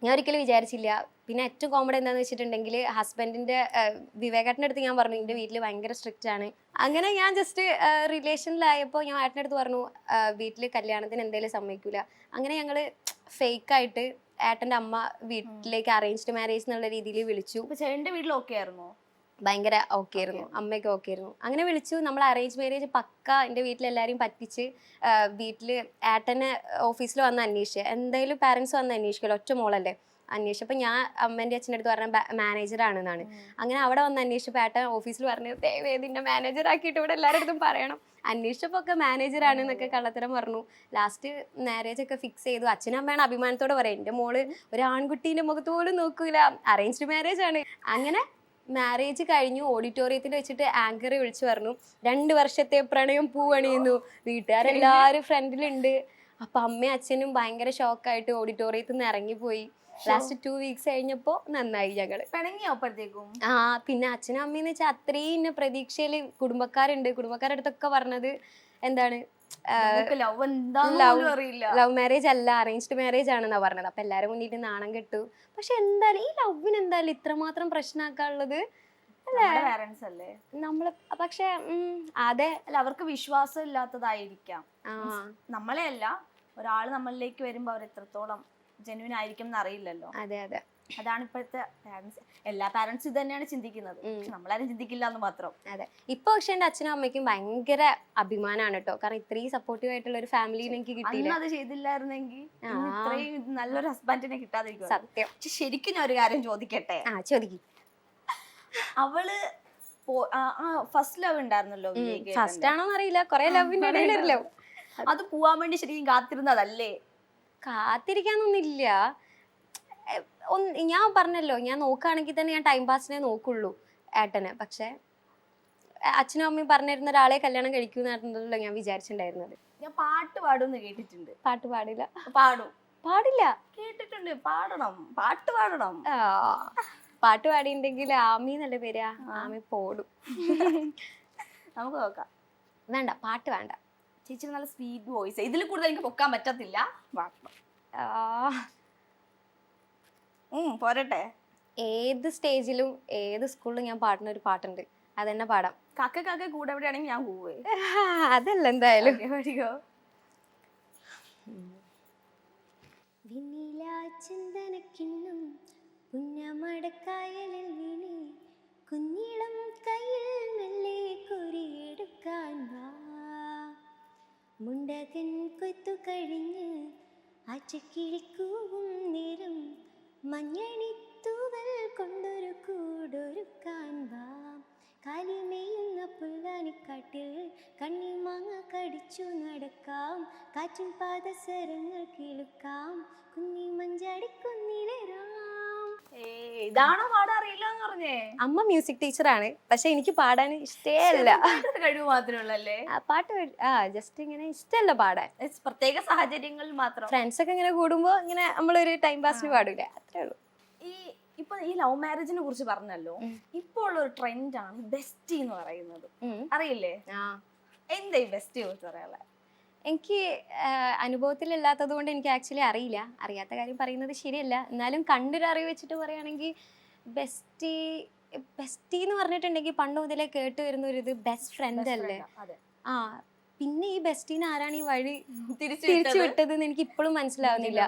ഞാൻ ഒരിക്കലും വിചാരിച്ചില്ല. പിന്നെ ഏറ്റവും കോമഡി എന്താണെന്ന് വെച്ചിട്ടുണ്ടെങ്കിൽ, ഹസ്ബൻഡിന്റെ വിവേകേട്ടൻ്റെ അടുത്ത് ഞാൻ പറഞ്ഞു എൻ്റെ വീട്ടിൽ ഭയങ്കര സ്ട്രിക്റ്റ് ആണ്. അങ്ങനെ ഞാൻ ജസ്റ്റ് റിലേഷനിലായപ്പോൾ ഞാൻ ഏട്ടൻ്റെ അടുത്ത് പറഞ്ഞു വീട്ടിൽ കല്യാണത്തിന് എന്തായാലും സമ്മതിക്കൂല. അങ്ങനെ ഞങ്ങൾ ഫേക്കായിട്ട് ഏട്ടൻ്റെ അമ്മ വീട്ടിലേക്ക് അറേഞ്ച്ഡ് മാരേജ് എന്നുള്ള രീതിയിൽ വിളിച്ചു. ചേട്ടൻ്റെ വീട്ടിൽ ഓക്കെ ആയിരുന്നോ? ഭയങ്കര ഓക്കെ ആയിരുന്നു, അമ്മയൊക്കെ ഓക്കെ ആയിരുന്നു. അങ്ങനെ വിളിച്ചു. നമ്മൾ അറേഞ്ച് മാരേജ് പക്ക എൻ്റെ വീട്ടിലെല്ലാവരെയും പറ്റിച്ച്, വീട്ടിൽ ഏട്ടനെ ഓഫീസിൽ വന്ന് അന്വേഷിച്ചു. എന്തായാലും പാരൻസ് വന്ന് അന്വേഷിക്കുമല്ലോ, ഒറ്റ മോളല്ലേ. അന്വേഷിച്ചപ്പോൾ ഞാൻ അമ്മേൻ്റെ അച്ഛൻ്റെ അടുത്ത് പറഞ്ഞ മാനേജറാണെന്നാണ്. അങ്ങനെ അവിടെ വന്ന് അന്വേഷിച്ചപ്പോൾ ഏട്ടൻ ഓഫീസിൽ പറഞ്ഞു, ദയവേദിൻ്റെ മാനേജർ ആക്കിയിട്ട് ഇവിടെ എല്ലാവരുടെ അടുത്തും പറയണം. അന്വേഷിച്ചപ്പോൾ ഒക്കെ മാനേജറാണ് എന്നൊക്കെ കള്ളത്തരം പറഞ്ഞു. ലാസ്റ്റ് മാരേജ് ഒക്കെ ഫിക്സ് ചെയ്തു. അച്ഛനും അമ്മയാണ് അഭിമാനത്തോടെ പറയും, എൻ്റെ മോള് ഒരു ആൺകുട്ടീൻ്റെ മുഖത്ത് പോലും നോക്കൂല, അറേഞ്ച്ഡ് മാരേജ് ആണ്. അങ്ങനെ മാരേജ് കഴിഞ്ഞു. ഓഡിറ്റോറിയത്തിൽ വെച്ചിട്ട് ആങ്കറെ വിളിച്ചു പറഞ്ഞു, 2 വർഷത്തെ പ്രണയം പൂവണിയുന്നു, വീട്ടുകാരെല്ലാവരും ഫ്രണ്ടിലുണ്ട്. അപ്പൊ അമ്മയും അച്ഛനും ഭയങ്കര ഷോക്കായിട്ട് ഓഡിറ്റോറിയത്തിൽ നിന്ന് ഇറങ്ങിപ്പോയി. ലാസ്റ്റ് 2 വീക്സ് കഴിഞ്ഞപ്പോ നന്നായി ഞങ്ങള്. പിണങ്ങിയപ്പോഴത്തേക്കും പിന്നെ അച്ഛനും അമ്മയെന്ന് വെച്ചാൽ അത്രയും പ്രതീക്ഷയില് കുടുംബക്കാരുടെ അടുത്തൊക്കെ പറഞ്ഞത് എന്താണ്, ലവ് മാരേജ് അല്ല അറേഞ്ച്ഡ് മാരേജ് ആണെന്നാ പറഞ്ഞത്. അപ്പൊ എല്ലാരും മുന്നിട്ട് നാണം കെട്ടു. പക്ഷെ എന്തായാലും ഈ ലവിന് എന്തായാലും ഇത്രമാത്രം പ്രശ്നമാക്കാനുള്ളത് അല്ലേ നമ്മള്? പക്ഷെ അതെ, അല്ല അവർക്ക് വിശ്വാസം ഇല്ലാത്തതായിരിക്കാം. നമ്മളെ അല്ല, ഒരാള് നമ്മളിലേക്ക് വരുമ്പോ അവർ എത്രത്തോളം ജെന്യൂൻ ആയിരിക്കും എന്ന് അറിയില്ലല്ലോ. അതെ അതെ. അതാണ് ഇപ്പോഴത്തെ പാരന്റ്സ്. എല്ലാ പാരന്റ്സും ഇത് തന്നെയാണ് ചിന്തിക്കുന്നത്. പക്ഷെ നമ്മളാരും ചിന്തിക്കില്ല എന്ന് മാത്രം. അതെ, ഇപ്പൊ പക്ഷെ എന്റെ അച്ഛനും അമ്മയ്ക്കും ഭയങ്കര അഭിമാനമാണ് കേട്ടോ. കാരണം ഇത്രയും സപ്പോർട്ടീവ് ആയിട്ടുള്ള ഒരു ഫാമിലിനെ എനിക്ക് കിട്ടിയില്ല. അന്ന് അത് ചെയ്തില്ലായിരുന്നെങ്കിൽ ഇന്ന് ഇത്രയും നല്ലൊരു ഹസ്ബൻഡിനെ കിട്ടാതിരിക്കും. സത്യം. പക്ഷെ ശരിക്കും ഞാൻ ഒരു കാര്യം ചോദിക്കട്ടെ. ചോദിക്കും. അവള് ഫസ്റ്റ് ലവ് ഉണ്ടായിരുന്നല്ലോ, ഫസ്റ്റ് ആണോന്ന് അറിയില്ല, കൊറേ ലവിന്റെ ഇടയിൽ ലവ്. അത് പോവാൻ വേണ്ടി ശരിക്കും കാത്തിരുന്നതല്ലേ? കാത്തിരിക്കാനൊന്നുമില്ല. ഞാൻ പറഞ്ഞല്ലോ, ഞാൻ നോക്കുകയാണെങ്കിൽ തന്നെ ഞാൻ ടൈം പാസിനെ നോക്കുള്ളൂ ഏട്ടനെ. പക്ഷെ അച്ഛനും അമ്മയും പറഞ്ഞിരുന്ന ഒരാളെ കല്യാണം കഴിക്കുന്നായിരുന്നല്ലോ ഞാൻ വിചാരിച്ചിട്ടുണ്ടായിരുന്നത്. ഞാൻ പാട്ട് പാടുമെന്ന് കേട്ടിട്ടുണ്ട്. പാട്ട് പാടില്ല. പാടില്ല കേട്ടിട്ടുണ്ട്. പാടണം, പാട്ട് പാടണം. പാട്ട് പാടിയിട്ടുണ്ടെങ്കിൽ ആമി നല്ല പേരാ, ആമി പോടും. നമുക്ക് നോക്കാം. വേണ്ട, പാട്ട് വേണ്ട. ചേച്ചി നല്ല സ്വീറ്റ് വോയിസ്, ഇതിൽ കൂടുതൽ എനിക്ക് പൊക്കാൻ പറ്റത്തില്ല. പോരട്ടെ. ഏത് സ്റ്റേജിലും ഏത് സ്കൂളിലും ഞാൻ പാടുന്ന ഒരു പാട്ടുണ്ട്, അതെന്നെ പാടാം. കക്ക കൂടെ എവിടെയാണെങ്കിൽ ഞാൻ പോവേ. അതല്ല എന്തായാലും. ചന്ദനക്കിണ്ണം പുന്നമടക്കായലിൽ വീണി കുഞ്ഞിളം കയ്യിൽ മെല്ലെ കുരിയെടുക്കാൻ വാ. മുണ്ടകൻ കൊയ്ത്തു കഴിഞ്ഞ് ആച്ചക്കിളിക്കൂവും നേരം മഞ്ഞണിത്തൂവൽ കൊണ്ടൊരു കൂടൊരുക്കാൻ വാ. കാലിമേയുന്ന പുല്ലാനിക്കാട്ടിൽ കണ്ണിമാങ്ങ കടിച്ചു നടക്കാം. കാറ്റിൻ പാദസരങ്ങൾ കിളുക്കാം. കുഞ്ഞി മഞ്ചാടിക്കുന്നിലേറാം. ഇതാണോ പാടാറിയില്ല എന്ന് പറഞ്ഞേ? അമ്മ മ്യൂസിക് ടീച്ചറാണ്, പക്ഷെ എനിക്ക് പാടാൻ ഇഷ്ടമല്ല. കഴിവ് മാത്രമേ പാട്ട് ജസ്റ്റ് ഇങ്ങനെ ഇഷ്ടമല്ല പാടാൻ. പ്രത്യേക സാഹചര്യങ്ങളിൽ മാത്രം. ഫ്രണ്ട്സ് ഒക്കെ ഇങ്ങനെ കൂടുമ്പോ ഇങ്ങനെ നമ്മളൊരു ടൈം പാസിന് പാടൂല, അത്രേ ഉള്ളൂ. ഈ ലവ് മാരേജിനെ കുറിച്ച് പറഞ്ഞല്ലോ, ഇപ്പൊ ഉള്ള ഒരു ട്രെൻഡാണ് ബെസ്റ്റി എന്ന് പറയുന്നത്. അറിയില്ലേ? എന്താ ഈ ബെസ്റ്റി കുറിച്ച് പറയാനുള്ളത്? എനിക്ക് അനുഭവത്തിലില്ലാത്തത് കൊണ്ട് എനിക്ക് ആക്ച്വലി അറിയില്ല. അറിയാത്ത കാര്യം പറയുന്നത് ശരിയല്ല. എന്നാലും കണ്ടൊരു അറിവ് വെച്ചിട്ട് പറയുകയാണെങ്കിൽ ബെസ്റ്റി എന്ന് പറഞ്ഞിട്ടുണ്ടെങ്കിൽ പണ്ട് മുതലേ കേട്ട് വരുന്ന ഒരു ഇത് ബെസ്റ്റ് ഫ്രണ്ട് അല്ലേ. പിന്നെ ഈ ബെസ്റ്റീനെ ആരാണ് ഈ വഴി തിരിച്ചു വിട്ടതെന്ന് എനിക്ക് ഇപ്പോഴും മനസ്സിലാവുന്നില്ല.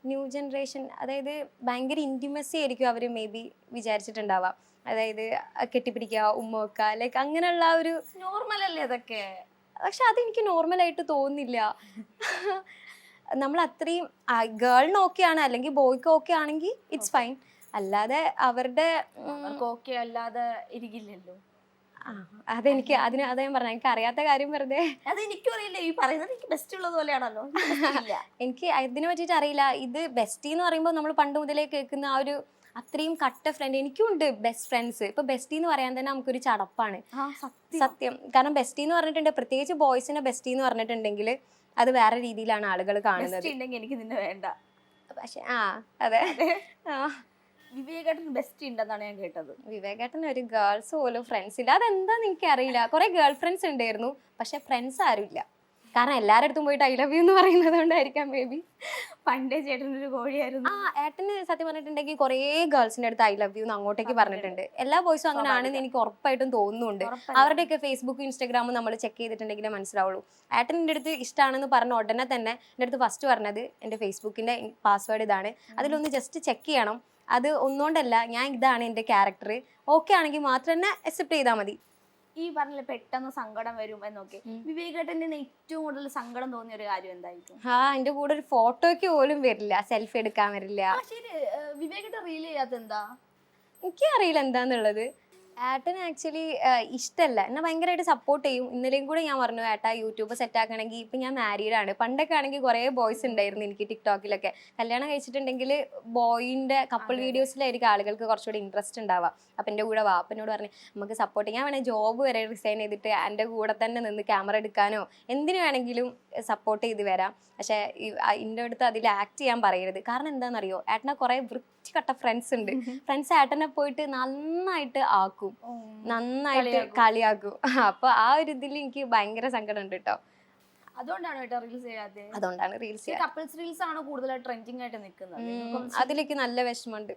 ന്യൂ ജനറേഷൻ, അതായത് ഭയങ്കര ഇന്റിമസി ആയിരിക്കും അവര് മേ ബി വിചാരിച്ചിട്ടുണ്ടാവാം. അതായത് കെട്ടിപ്പിടിക്കുക, ഉമ്മ വെക്കുക, ലൈക്ക് അങ്ങനെയുള്ള ഒരു നോർമൽ അല്ലേ അതൊക്കെ. പക്ഷെ അതെനിക്ക് നോർമലായിട്ട് തോന്നുന്നില്ല. നമ്മൾ അത്രയും ഗേളിന് ഓക്കെ ആണ് അല്ലെങ്കിൽ ബോയ്ക്ക് ഓക്കെ ആണെങ്കിൽ ഇറ്റ്സ് ഫൈൻ. അല്ലാതെ അവരുടെ ഓക്കെ അല്ലാതെ ഇരിക്കില്ലല്ലോ. അതെനിക്ക് അതേ പറഞ്ഞ എനിക്ക് അറിയാത്ത കാര്യം വെറുതെ. അതെനിക്കും അറിയില്ല. ഈ പറയുന്നത് എനിക്ക് ബെസ്റ്റ് ഉള്ളത് പോലെയാണല്ലോ. എനിക്ക് അതിനെ പറ്റിയിട്ട് അറിയില്ല. ഇത് ബെസ്റ്റി എന്ന് പറയുമ്പോൾ നമ്മൾ പണ്ട് മുതലേ കേൾക്കുന്ന ആ ഒരു അത്രയും കട്ട ഫ്രണ്ട്. എനിക്കും ഉണ്ട് ബെസ്റ്റ് ഫ്രണ്ട്സ്. ഇപ്പൊ ബെസ്റ്റി എന്ന് പറയാൻ തന്നെ നമുക്കൊരു ചടപ്പാണ്, സത്യം. കാരണം ബെസ്റ്റി എന്ന് പറഞ്ഞിട്ടുണ്ട്, പ്രത്യേകിച്ച് ബോയ്സിനെ ബെസ്റ്റി എന്ന് പറഞ്ഞിട്ടുണ്ടെങ്കിൽ അത് വേറെ രീതിയിലാണ് ആളുകൾ കാണുന്നത്. എനിക്ക് നിന്നെ വേണ്ട. പക്ഷെ അതെ. വിവേകേട്ടൻ ബെസ്റ്റ് ഉണ്ടെന്നാണ് ഞാൻ കേട്ടത്. വിവേകേട്ടൻ ഒരു ഗേൾസ് പോലും ഫ്രണ്ട്സ് ഇല്ല. അതെന്താന്ന് എനിക്ക് അറിയില്ല. കുറെ ഗേൾ ഫ്രണ്ട്സ് ഉണ്ടായിരുന്നു, പക്ഷെ ഫ്രണ്ട്സ് ആരും ഇല്ല. കാരണം എല്ലാവരുടെ അടുത്തും പോയിട്ട് ഐ ലവ് യു എന്ന് പറയുന്നത് കൊണ്ടായിരിക്കാം മേ ബി. പണ്ടേ ചേട്ടനൊരു കോഴിയായിരുന്നു. ഏട്ടന് സത്യം പറഞ്ഞിട്ടുണ്ടെങ്കിൽ കുറേ ഗേൾസിന്റെ അടുത്ത് ഐ ലവ് യു എന്ന് അങ്ങോട്ടേക്ക് പറഞ്ഞിട്ടുണ്ട്. എല്ലാ ബോയ്സും അങ്ങനെ ആണെന്ന് എനിക്ക് ഉറപ്പായിട്ടും തോന്നുന്നുണ്ട്. അവരുടെയൊക്കെ ഫേസ്ബുക്കും ഇൻസ്റ്റാഗ്രാമും നമ്മൾ ചെക്ക് ചെയ്തിട്ടുണ്ടെങ്കിലേ മനസ്സിലാവുള്ളൂ. ഏട്ടൻ എൻ്റെ അടുത്ത് ഇഷ്ടമാണെന്ന് പറഞ്ഞ ഉടനെ തന്നെ എൻ്റെ അടുത്ത് ഫസ്റ്റ് പറഞ്ഞത് എൻ്റെ ഫേസ്ബുക്കിന്റെ പാസ്വേഡ് ഇതാണ്, അതിലൊന്ന് ജസ്റ്റ് ചെക്ക് ചെയ്യണം. അത് ഒന്നുകൊണ്ടല്ല, ഞാൻ ഇതാണ് എൻ്റെ ക്യാരക്ടർ, ഓക്കെ ആണെങ്കിൽ മാത്രം തന്നെ അക്സെപ്റ്റ് ചെയ്താൽ മതി. ഈ പറഞ്ഞ പെട്ടെന്ന് സങ്കടം വരും എന്നൊക്കെ, വിവേകേട്ടന് ഏറ്റവും കൂടുതൽ സങ്കടം തോന്നിയ ഒരു കാര്യം എന്തായിരിക്കും? എന്റെ കൂടെ ഒരു ഫോട്ടോയ്ക്ക് പോലും വരില്ല, സെൽഫി എടുക്കാൻ വരില്ല. ശരി, വിവേകേട്ടൻ റീൽ ചെയ്യാത്ത എന്താ? എനിക്കറിയില്ല എന്താന്നുള്ളത്. ഏട്ടന് ആക്ച്വലി ഇഷ്ടമല്ല, എന്നെ ഭയങ്കരമായിട്ട് സപ്പോർട്ട് ചെയ്യും. ഇന്നലെയും കൂടെ ഞാൻ പറഞ്ഞു, ഏട്ടാ യൂട്യൂബ് സെറ്റ് ആക്കണമെങ്കിൽ ഇപ്പം ഞാൻ മാരീഡാണ്. പണ്ടൊക്കെ ആണെങ്കിൽ കുറേ ബോയ്സ് ഉണ്ടായിരുന്നു എനിക്ക് ടിക്ടോക്കിലൊക്കെ. കല്യാണം കഴിച്ചിട്ടുണ്ടെങ്കിൽ ബോയിൻ്റെ കപ്പിൾ വീഡിയോസിലായിരിക്കും ആളുകൾക്ക് കുറച്ചുകൂടി ഇൻട്രസ്റ്റ് ഉണ്ടാവുക. അപ്പം എൻ്റെ കൂടെ വാ. അപ്പം എന്നോട് പറഞ്ഞു നമുക്ക് സപ്പോർട്ട് ചെയ്യാൻ വേണമെങ്കിൽ ജോബ് വരെ റിസൈൻ ചെയ്തിട്ട് എൻ്റെ കൂടെ തന്നെ നിന്ന് ക്യാമറ എടുക്കാനോ എന്തിനു വേണമെങ്കിലും സപ്പോർട്ട് ചെയ്ത് വരാം. പക്ഷേ എൻ്റെ അടുത്ത് അതിൽ ആക്ട് ചെയ്യാൻ പറയരുത്. കാരണം എന്താണെന്നറിയോ, ഏട്ടനെ കുറേ വൃത്തികെട്ട ഫ്രണ്ട്സ് ഉണ്ട്. ഫ്രണ്ട്സ് ഏട്ടനെ പോയിട്ട് നന്നായിട്ട് ആക്കും, നന്നായിട്ട് കളിയാക്കും. അപ്പൊ ആ ഒരു ഇതിൽ എനിക്ക് ഭയങ്കര സങ്കടം ഉണ്ട് കേട്ടോ. അതുകൊണ്ടാണ് റീൽസ് ചെയ്യാതെ. അതുകൊണ്ടാണ് റീൽസ്. കപ്പിൾസ് റീൽസ് ആണ് കൂടുതലായിട്ട് ട്രെൻഡിങ് ആയിട്ട് നിൽക്കുന്നത്. അതിലേക്ക് നല്ല വിഷമമുണ്ട്.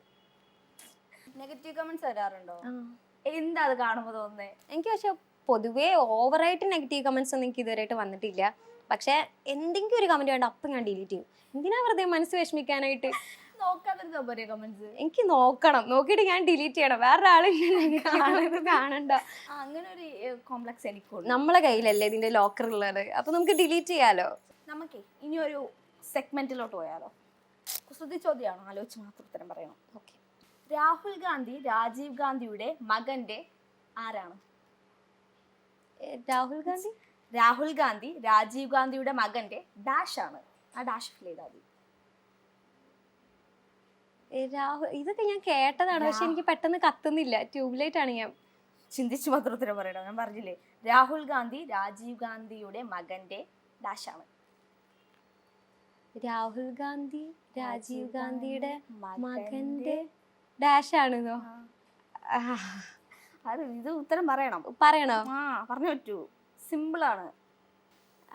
നെഗറ്റീവ് കമന്റ്സ് വരാറുണ്ടോ? എന്താ അത് കാണുമ്പോൾ തോന്നുന്നേ? എനിക്ക് പക്ഷെ പൊതുവേ ഓവറായിട്ട് നെഗറ്റീവ് കമന്റ്സ് ഒന്നും എനിക്ക് ഇതുവരെയായിട്ട് വന്നിട്ടില്ല. പക്ഷെ എന്തെങ്കിലും ഒരു കമന്റ് വേണ്ട അപ്പം ഞാൻ ഡിലീറ്റ് ചെയ്യും. എന്തിനാ വെറുതെ മനസ്സ് വിഷമിക്കാനായിട്ട്? നോക്കാതിരുന്നോ പോരെ കമന്റ്സ്? എനിക്ക് നോക്കണം, നോക്കിയിട്ട് ഞാൻ ഡിലീറ്റ് ചെയ്യണം, വേറൊരാളെ കാണണ്ട. അങ്ങനെ ഒരു കോംപ്ലക്സ് എനിക്കുള്ളൂ. നമ്മളെ കയ്യിലല്ലേ ഇതിന്റെ ലോക്കർ ഉള്ളത്, അപ്പൊ നമുക്ക് ഡിലീറ്റ് ചെയ്യാലോ. നമുക്കേ ഇനി ഒരു സെഗ്മെന്റിലോട്ട് പോയാലോ? കുസൃതി ചോദ്യമാണോ? ആലോചിച്ച് മാത്രം ഉത്തരം പറയണം. ഓക്കെ. രാഹുൽ ഗാന്ധി രാജീവ് ഗാന്ധിയുടെ മകന്റെ ആരാണ്? രാഹുൽ ഗാന്ധി രാഹുൽ ഗാന്ധി രാജീവ് ഗാന്ധിയുടെ മകന്റെ ഡാഷ് ആണ്. ആ ഡാഷ് ഫിൽ ചെയ്താൽ മതി. രാഹുൽ, ഇതൊക്കെ ഞാൻ കേട്ടതാണ്, പക്ഷെ എനിക്ക് പെട്ടെന്ന് കത്തുന്നില്ല. ട്യൂബ്ലൈറ്റ് ആണ് ഞാൻ. ചിന്തിച്ചു മാത്രം ഉത്തരം പറയണം. ഞാൻ പറഞ്ഞില്ലേ, രാഹുൽ ഗാന്ധി രാജീവ് ഗാന്ധിയുടെ മകന്റെ ഡാഷ് ആണ്. രാഹുൽ ഗാന്ധി രാജീവ് ഗാന്ധിയുടെ മകന്റെ ഡാഷ് ആണെന്നോ? അത് ഇത് ഉത്തരം പറയണം. പറയണോ? ആ പറഞ്ഞു പറ്റൂ. സിമ്പിൾ ആണ്.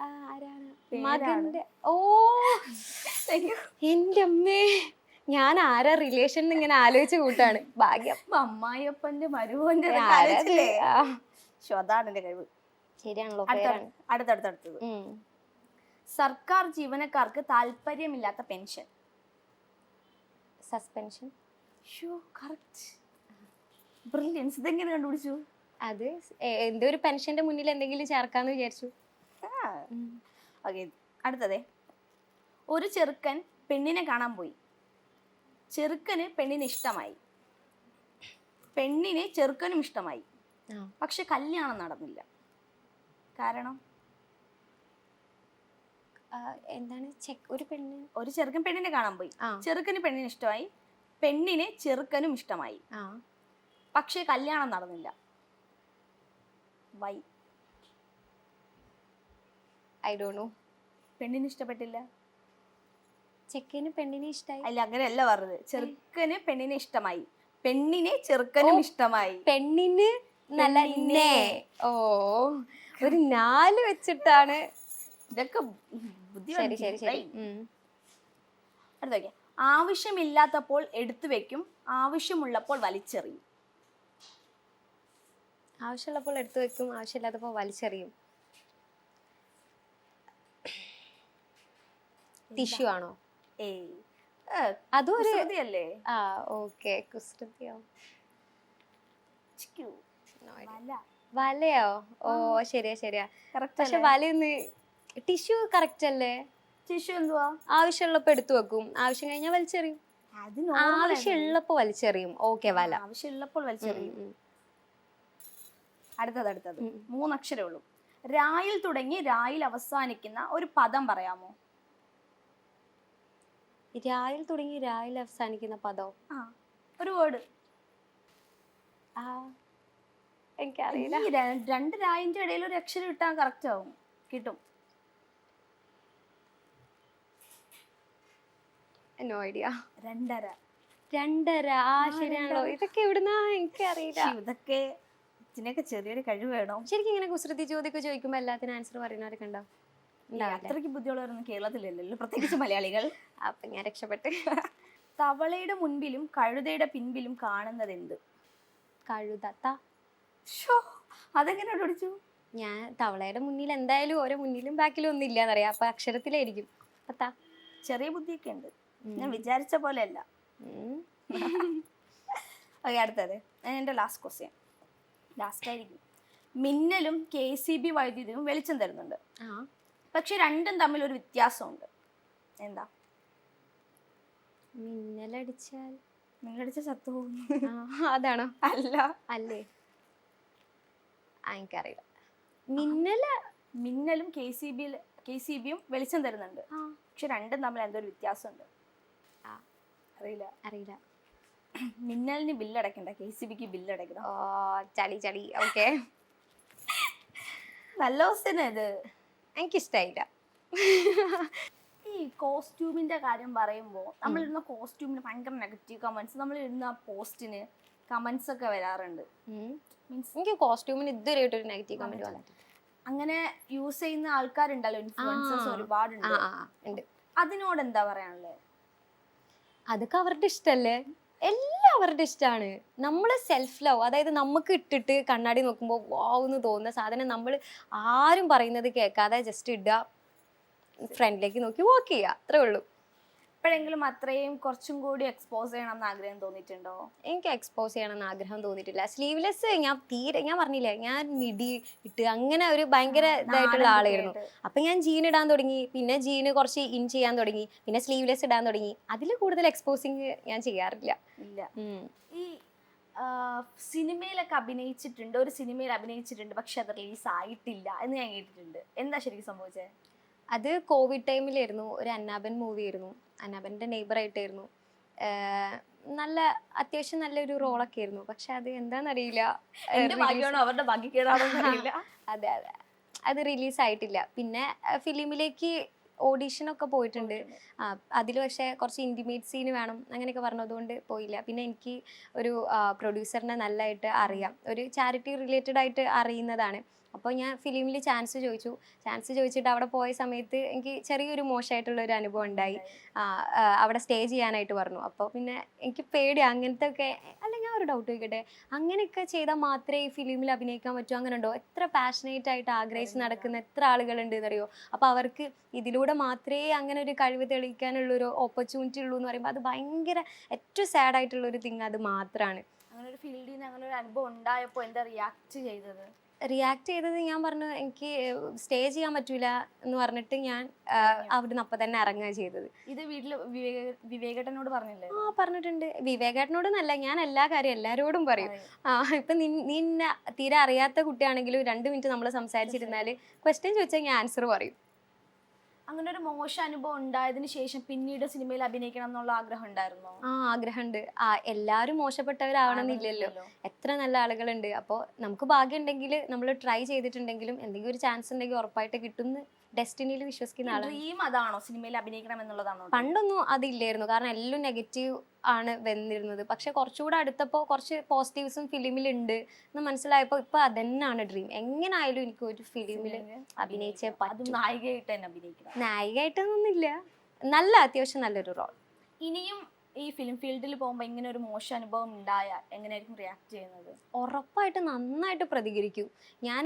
ആരാണ് മകന്റെ? ഓ എന്റെ അമ്മേ, ഞാൻ ആരാ റിലേഷൻ ഇങ്ങനെ ആലോചിച്ച് കൂട്ടാണ്. ഭാഗ്യം അമ്മായിയപ്പന്റെ മരുമോന്റെ അതാണ് എന്റെ കഴിവ്. ശരിയാണല്ലോ. അടുത്തടുത്തത് സർക്കാർ ജീവനക്കാർക്ക് താല്പര്യമില്ലാത്ത പെൻഷൻ. സസ്പെൻഷൻ. ബ്രില്യൻസ്. ഇതെങ്ങനെ കണ്ടുപിടിച്ചു? അത് എന്തോ ഒരു പെൻഷന്റെ മുന്നിൽ എന്തെങ്കിലും ചേർക്കാന്ന് വിചാരിച്ചു. ഓക്കെ, അടുത്തതേ. ഒരു ചെറുക്കൻ പെണ്ണിനെ കാണാൻ പോയി. ചെറുക്കന് പെണ്ണിനെ ഇഷ്ടമായി, പെണ്ണിനെ ചെറുക്കനും ഇഷ്ടമായി, പക്ഷെ കല്യാണം നടന്നില്ല. കാരണം എന്താണ്? ഒരു ചെറുക്കൻ പെണ്ണിനെ കാണാൻ പോയി. ചെറുക്കന് പെണ്ണിനെ ഇഷ്ടമായി, പെണ്ണിനെ ചെറുക്കനും ഇഷ്ടമായി, പക്ഷെ കല്യാണം നടന്നില്ല. വൈ? I don't know. പെണ്ണിന് ഇഷ്ടപ്പെട്ടില്ല. ചെക്കന് പെണ്ണിനെ ഇഷ്ടമായി. അല്ല, അങ്ങനെയല്ല പറഞ്ഞത്. ചെറുക്കന് പെണ്ണിനെ ഇഷ്ടമായി, പെണ്ണിനെ ചെറുക്കനും ഇഷ്ടമായി. പെണ്ണിന് നല്ല ഓ, ഒരു 4 വെച്ചിട്ടാണ് ഇതൊക്കെ ബുദ്ധി. ശരി ശരി ശരി. അടുത്ത ആവശ്യമില്ലാത്തപ്പോൾ എടുത്തു വെക്കും, ആവശ്യമുള്ളപ്പോൾ വലിച്ചെറിയും. ആവശ്യമുള്ളപ്പോൾ എടുത്തു വെക്കും, ആവശ്യമില്ലാത്തപ്പോൾ വലിച്ചെറിയും. ടിഷ്യൂ ആണോ? അതും കുസൃതിയല്ലേ? ആ ഓക്കെ, കുസൃതിയോ? വലയോ? ഓ ശരിയാ ശരിയാ. പക്ഷെ വലയൊന്ന് ടിഷ്യൂ കറക്റ്റ് അല്ലേ? ടിഷ്യൂ എന്തുവാ? ആവശ്യമുള്ളപ്പോ എടുത്തു വെക്കും, ആവശ്യം കഴിഞ്ഞാൽ വലിച്ചെറിയും. ആവശ്യമുള്ളപ്പോ വലിച്ചെറിയും. ഓക്കെ, വല. ആവശ്യമുള്ളപ്പോൾ വലിച്ചെറിയും. അടുത്തത് 3 അക്ഷരമേ ഉള്ളൂ. രായിൽ തുടങ്ങി രായിൽ അവസാനിക്കുന്ന ഒരു പദം പറയാമോ? രായിൽ തുടങ്ങി രായിൽ അവസാനിക്കുന്ന പദം? ഒരു വേർഡ്. എനിക്കറിയില്ല. 2 രായിന്റെ ഇടയിൽ ഒരു അക്ഷരം ഇട്ടാൽ കറക്റ്റ് ആവും, കിട്ടും. No idea. 2.5. ശരിയാണല്ലോ. ഇതൊക്കെ എവിടുന്നാ? എനിക്കറിയില്ല. ഇതൊക്കെ ഇതിനൊക്കെ ചെറിയൊരു കഴിവ് വേണം. ശരിക്കും ഇങ്ങനെ കുസൃതി ചോദ്യമൊക്കെ ചോദിക്കുമ്പോ എല്ലാത്തിനും ആൻസർ പറയുന്നവരൊക്കെ ഉണ്ടാവും. അത്രയ്ക്ക് ബുദ്ധിയുള്ളവരൊന്നും കേരളത്തിലല്ലല്ലോ, പ്രത്യേകിച്ച് മലയാളികൾ. അപ്പൊ ഞാൻ രക്ഷപ്പെട്ട്. തവളയുടെ മുൻപിലും കഴുതയുടെ പിൻപിലും കാണുന്നത് എന്ത്? കഴുത. അതെങ്ങനെ കണ്ടുപിടിച്ചു? ഞാൻ തവളയുടെ മുന്നിൽ എന്തായാലും ഓരോ മുന്നിലും ബാക്കിലും ഒന്നും ഇല്ലാന്നറിയാം, അപ്പൊ അക്ഷരത്തിലായിരിക്കും. ചെറിയ ബുദ്ധിയൊക്കെ ഉണ്ട്, ഞാൻ വിചാരിച്ച പോലെ അല്ല. ഓക്കെ, അടുത്തത് എന്റെ ലാസ്റ്റ് ക്വസ്റ്റ്യൻ. ലാസ്റ്റ് ആയിരിക്കും. മിന്നലും KCB വൈദ്യുതിയും വെളിച്ചം തരുന്നുണ്ട്, പക്ഷെ രണ്ടും തമ്മിൽ ഒരു വ്യത്യാസമുണ്ട്. എന്താ? മിന്നലടിച്ച ചത്തു പോകുന്നു. അതാണോ? അല്ല. അല്ലേ? എനിക്കറിയില്ല. മിന്നലും KCBയും വെളിച്ചം തരുന്നുണ്ട്, പക്ഷെ രണ്ടും തമ്മിൽ എന്തോ ഒരു വ്യത്യാസമുണ്ട്. അറിയില്ല. മിന്നലിന് ബില്ലടക്കണ്ട, KCBക്ക് ബില്ലടക്കണം. ചളി. ഓക്കെ, നല്ല ക്വസ്റ്റ്യൻ ഇത്. എനിക്കിഷ്ടായില്ല. ഈ കോസ്റ്റ്യൂമിന്റെ കാര്യം പറയുമ്പോൾ നമ്മൾ ഇടുന്ന കോസ്റ്റ്യൂമിന് ഭയങ്കര നെഗറ്റീവ് കമന്റ്സ്, നമ്മൾ ഇടുന്ന പോസ്റ്റിന് കമന്റ്സ് ഒക്കെ വരാറുണ്ട്. എനിക്ക് കോസ്റ്റ്യൂമിന് ഇതുവരെയായിട്ട് ഒരു നെഗറ്റീവ് കമന്റ് വന്നിട്ടില്ല. അങ്ങനെ യൂസ് ചെയ്യുന്ന ആൾക്കാരുണ്ടല്ലോ, ഇൻഫ്ലുവൻസേഴ്സ് ഒരുപാടുണ്ട്. അതിനോട് എന്താ പറയാനുള്ളത്? അതൊക്കെ അവരുടെ ഇഷ്ടല്ലേ, എല്ലാം അവരുടെ ഇഷ്ടമാണ്. നമ്മള് സെൽഫ് ലവ്, അതായത് നമുക്ക് ഇട്ടിട്ട് കണ്ണാടി നോക്കുമ്പോൾ വാവെന്ന് തോന്നുന്ന സാധനം നമ്മൾ ആരും പറയുന്നത് കേൾക്കാതെ ജസ്റ്റ് ഇടുക, ഫ്രണ്ടിലേക്ക് നോക്കി വാക്ക് ചെയ്യുക, അത്രേ ഉള്ളൂ. എപ്പോഴെങ്കിലും അത്രയും കുറച്ചും കൂടി എക്സ്പോസ് ചെയ്യണം എന്ന് ആഗ്രഹം തോന്നിയിട്ടുണ്ടോ? എനിക്ക് എക്സ്പോസ് ചെയ്യണമെന്ന് ആഗ്രഹം തോന്നിയിട്ടില്ല. സ്ലീവ്ലെസ് ഞാൻ പറഞ്ഞില്ലേ, ഞാൻ മിഡി ഇട്ട് അങ്ങനെ ഒരു ഭയങ്കര ഇതായിട്ടുള്ള ആളായിരുന്നു. അപ്പൊ ഞാൻ ജീൻ ഇടാൻ തുടങ്ങി, പിന്നെ ജീന് കുറച്ച് ഇൻ ചെയ്യാൻ തുടങ്ങി, പിന്നെ സ്ലീവ്ലെസ് ഇടാൻ തുടങ്ങി. അതിൽ കൂടുതൽ എക്സ്പോസിങ് ഞാൻ ചെയ്യാറില്ല. ഇല്ല. ഈ സിനിമയിലൊക്കെ അഭിനയിച്ചിട്ടുണ്ട്, ഒരു സിനിമയിൽ അഭിനയിച്ചിട്ടുണ്ട്, പക്ഷെ അത് റിലീസ് ആയിട്ടില്ല എന്ന് ഞാൻ കേട്ടിട്ടുണ്ട്. എന്താ ശരിക്കും സംഭവിച്ചത്? അത് കോവിഡ് ടൈമിലായിരുന്നു. ഒരു അന്നാബൻ മൂവി ആയിരുന്നു. അന്നാബന്റെ നെയ്ബർ ആയിട്ടായിരുന്നു. നല്ല അത്യാവശ്യം നല്ലൊരു റോളൊക്കെ ആയിരുന്നു. പക്ഷെ അത് എന്താണെന്നറിയില്ല. എന്റെ ഭാഗ്യമാണോ അവരുടെ ഭാഗ്യക്കേടാണോ അറിയില്ല. അതെ അതെ, അത് റിലീസ് ആയിട്ടില്ല. പിന്നെ ഫിലിമിലേക്ക് ഓഡീഷനൊക്കെ പോയിട്ടുണ്ട്. അതിൽ പക്ഷേ കുറച്ച് ഇൻറ്റിമേറ്റ് സീന് വേണം അങ്ങനെയൊക്കെ പറഞ്ഞതുകൊണ്ട് പോയില്ല. പിന്നെ എനിക്ക് ഒരു പ്രൊഡ്യൂസറിനെ നല്ലതായിട്ട് അറിയാം, ഒരു ചാരിറ്റി റിലേറ്റഡ് ആയിട്ട് അറിയുന്നതാണ്. അപ്പോൾ ഞാൻ ഫിലിമിൽ ചാൻസ് ചോദിച്ചിട്ട് അവിടെ പോയ സമയത്ത് എനിക്ക് ചെറിയൊരു മോശമായിട്ടുള്ള ഒരു അനുഭവം ഉണ്ടായി. അവിടെ സ്റ്റേ ചെയ്യാനായിട്ട് പറഞ്ഞു. അപ്പോൾ പിന്നെ എനിക്ക് പേടി അങ്ങനത്തെ ഒക്കെ. അല്ല, ഞാൻ ഒരു ഡൗട്ട് ചോദിക്കട്ടെ, അങ്ങനെയൊക്കെ ചെയ്താൽ മാത്രമേ ഈ ഫിലിമിൽ അഭിനയിക്കാൻ പറ്റൂ, അങ്ങനെ ഉണ്ടോ? എത്ര പാഷനേറ്റ് ആയിട്ട് ആഗ്രഹിച്ച് നടക്കുന്ന എത്ര ആളുകളുണ്ട് എന്നറിയോ? അപ്പോൾ അവർക്ക് ഇതിലൂടെ മാത്രമേ അങ്ങനെ ഒരു കഴിവ് തെളിയിക്കാനുള്ളൊരു ഓപ്പർച്യൂണിറ്റി ഉള്ളൂ എന്ന് പറയുമ്പോൾ അത് ഭയങ്കര ഏറ്റവും സാഡ് ആയിട്ടുള്ളൊരു തിങ് അത് മാത്രമാണ്. അങ്ങനെ ഒരു ഫീൽഡിൽ നിന്ന് അങ്ങനെ ഒരു അനുഭവം ഉണ്ടായപ്പോൾ എന്താ റിയാക്ട് ചെയ്തത് ഞാൻ പറഞ്ഞു എനിക്ക് സ്റ്റേ ചെയ്യാൻ പറ്റൂല എന്ന് പറഞ്ഞിട്ട് ഞാൻ അവിടുന്ന് അപ്പം തന്നെ ഇറങ്ങുകയാണ് ചെയ്തത്. ഇത് വീട്ടിൽ വിവേകേട്ടനോട് പറഞ്ഞില്ലേ? പറഞ്ഞിട്ടുണ്ട്. വിവേകേട്ടനോട് നല്ല, ഞാൻ എല്ലാ കാര്യം എല്ലാവരോടും പറയും. ഇപ്പം നിന്നെ തീരെ അറിയാത്ത കുട്ടിയാണെങ്കിലും 2 മിനിറ്റ് നമ്മൾ സംസാരിച്ചിരുന്നാൽ ക്വസ്റ്റ്യൻ ചോദിച്ചാൽ ഞാൻ ആൻസർ പറയും. അങ്ങനെ ഒരു മോശം അനുഭവം ഉണ്ടായതിനു ശേഷം പിന്നീട് സിനിമയിൽ അഭിനയിക്കണം എന്നുള്ള ആഗ്രഹം ഉണ്ടായിരുന്നോ? ആഗ്രഹമുണ്ട്. എല്ലാവരും മോശപ്പെട്ടവരാവണമെന്നില്ലല്ലോ, എത്ര നല്ല ആളുകളുണ്ട്. അപ്പോൾ നമുക്ക് ഭാഗ്യം ഉണ്ടെങ്കിൽ നമ്മൾ ട്രൈ ചെയ്തിട്ടുണ്ടെങ്കിലും എന്തെങ്കിലും ഒരു ചാൻസ് ഉണ്ടെങ്കിൽ ഉറപ്പായിട്ട് കിട്ടും. ഡെസ്റ്റിനിയിൽ വിശ്വസിക്കുന്ന ആളാണ്. ഡ്രീം അതാണോ സിനിമയിൽ അഭിനയിക്കണം എന്നുള്ളതാണോ? പണ്ടൊന്നും അതില്ലായിരുന്നു, കാരണം എല്ലാം നെഗറ്റീവ് ആണ് വന്നിരുന്നത്. പക്ഷെ കുറച്ചുകൂടെ അടുത്തപ്പോൾ കുറച്ച് പോസിറ്റീവ്സും ഫിലിമിലുണ്ട് എന്ന് മനസ്സിലായപ്പോൾ ഇപ്പൊ അതന്നെയാണ് ഡ്രീം. എങ്ങനായാലും എനിക്ക് ഒരു ഫിലിമിൽ അഭിനയിച്ചേ പറ്റും. നായികയായിട്ട് തന്നെ അഭിനയിക്കണം? നായികയായിട്ടൊന്നുമില്ല, നല്ല അത്യാവശ്യം നല്ലൊരു റോൾ. ഇനിയും ഈ ഫിലിം ഫീൽഡിൽ പോകുമ്പോൾ ഇങ്ങനെ ഒരു മോശം അനുഭവം ഉണ്ടായാൽ എങ്ങനെയായിരിക്കും റിയാക്ട് ചെയ്യുന്നത്? ഉറപ്പായിട്ട് നന്നായിട്ട് പ്രതികരിക്കും ഞാൻ.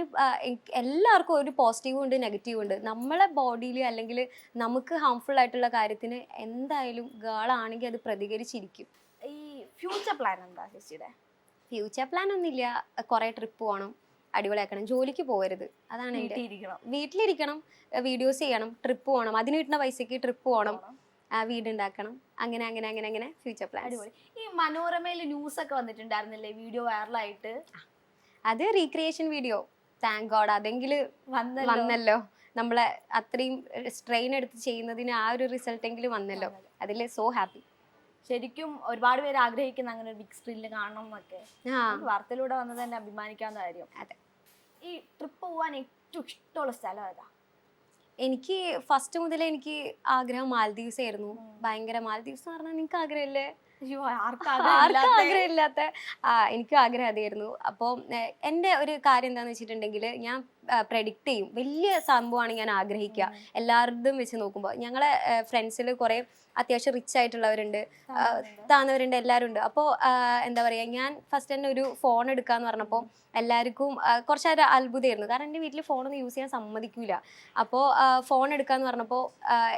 എല്ലാവർക്കും ഒരു പോസിറ്റീവും ഉണ്ട് നെഗറ്റീവും ഉണ്ട്. നമ്മളെ ബോഡിയിൽ അല്ലെങ്കിൽ നമുക്ക് ഹാംഫുൾ ആയിട്ടുള്ള കാര്യത്തിന് എന്തായാലും ഗേളാണെങ്കിൽ അത് പ്രതികരിച്ചിരിക്കും. ഈ ഫ്യൂച്ചർ പ്ലാൻ എന്താ ചേച്ചിയുടെ? ഫ്യൂച്ചർ പ്ലാൻ ഒന്നുമില്ല. കുറേ ട്രിപ്പ് പോകണം, അടിപൊളിയാക്കണം, ജോലിക്ക് പോകരുത്, അതാണ് എൻ്റെ. വീട്ടിലിരിക്കണം, വീഡിയോസ് ചെയ്യണം, ട്രിപ്പ് പോകണം, അതിന് കിട്ടുന്ന പൈസക്ക് ട്രിപ്പ് പോകണം, വീടുണ്ടാക്കണം, അങ്ങനെ അങ്ങനെ അങ്ങനെ അങ്ങനെ ഫ്യൂച്ചർ പ്ലാൻ. അടിപൊളി. ഈ മനോരമയിൽ ന്യൂസ് ഒക്കെ വന്നിട്ടുണ്ടായിരുന്നില്ലേ, വീഡിയോ വൈറലായിട്ട്? അത് റീക്രിയേഷൻ വീഡിയോ, താങ്ക് ഗോഡ് അതെങ്കിലും വന്നല്ലോ. നമ്മളെ അത്രയും സ്ട്രെയിൻ എടുത്ത് ചെയ്യുന്നതിന് ആ ഒരു റിസൾട്ടെങ്കിലും വന്നല്ലോ. അതിൽ സോ ഹാപ്പി. ശരിക്കും ഒരുപാട് പേര് ആഗ്രഹിക്കുന്ന അങ്ങനെ ഒരു ബിഗ് സ്ക്രീനിൽ കാണണം എന്നൊക്കെ. വാർത്തയിലൂടെ വന്നത് തന്നെ അഭിമാനിക്കാവുന്ന കാര്യം. അതെ. ഈ ട്രിപ്പ് പോവാൻ ഏറ്റവും ഇഷ്ടമുള്ള സ്ഥലം ഏതാ? എനിക്ക് ഫസ്റ്റ് മുതലേ എനിക്ക് ആഗ്രഹം മാൽദീവ്സ് ആയിരുന്നു. ഭയങ്കര. മാൽദീവ്സ് എന്ന് പറഞ്ഞാൽ നിങ്ങൾക്ക് ആഗ്രഹമില്ലേ? ആഗ്രഹമില്ലാത്ത എനിക്കും ആഗ്രഹം അതായിരുന്നു. അപ്പോൾ എൻ്റെ ഒരു കാര്യം എന്താണെന്ന് വെച്ചിട്ടുണ്ടെങ്കിൽ ഞാൻ പ്രെഡിക്റ്റ് ചെയ്യും. വലിയ സംഭവമാണ് ഞാൻ ആഗ്രഹിക്കുക. എല്ലാവരുടെയും വെച്ച് നോക്കുമ്പോൾ ഞങ്ങളെ ഫ്രണ്ട്സിൽ കുറേ അത്യാവശ്യം റിച്ച് ആയിട്ടുള്ളവരുണ്ട്, താന്നവരുണ്ട്, എല്ലാവരും ഉണ്ട്. അപ്പോൾ എന്താ പറയുക, ഞാൻ ഫസ്റ്റ് തന്നെ ഒരു ഫോൺ എടുക്കാന്ന് പറഞ്ഞപ്പോൾ എല്ലാവർക്കും കുറച്ചൊരു അത്ഭുതമായിരുന്നു. കാരണം എൻ്റെ വീട്ടിൽ ഫോണൊന്നും യൂസ് ചെയ്യാൻ സമ്മതിക്കില്ല. അപ്പോൾ ഫോൺ എടുക്കാന്ന് പറഞ്ഞപ്പോൾ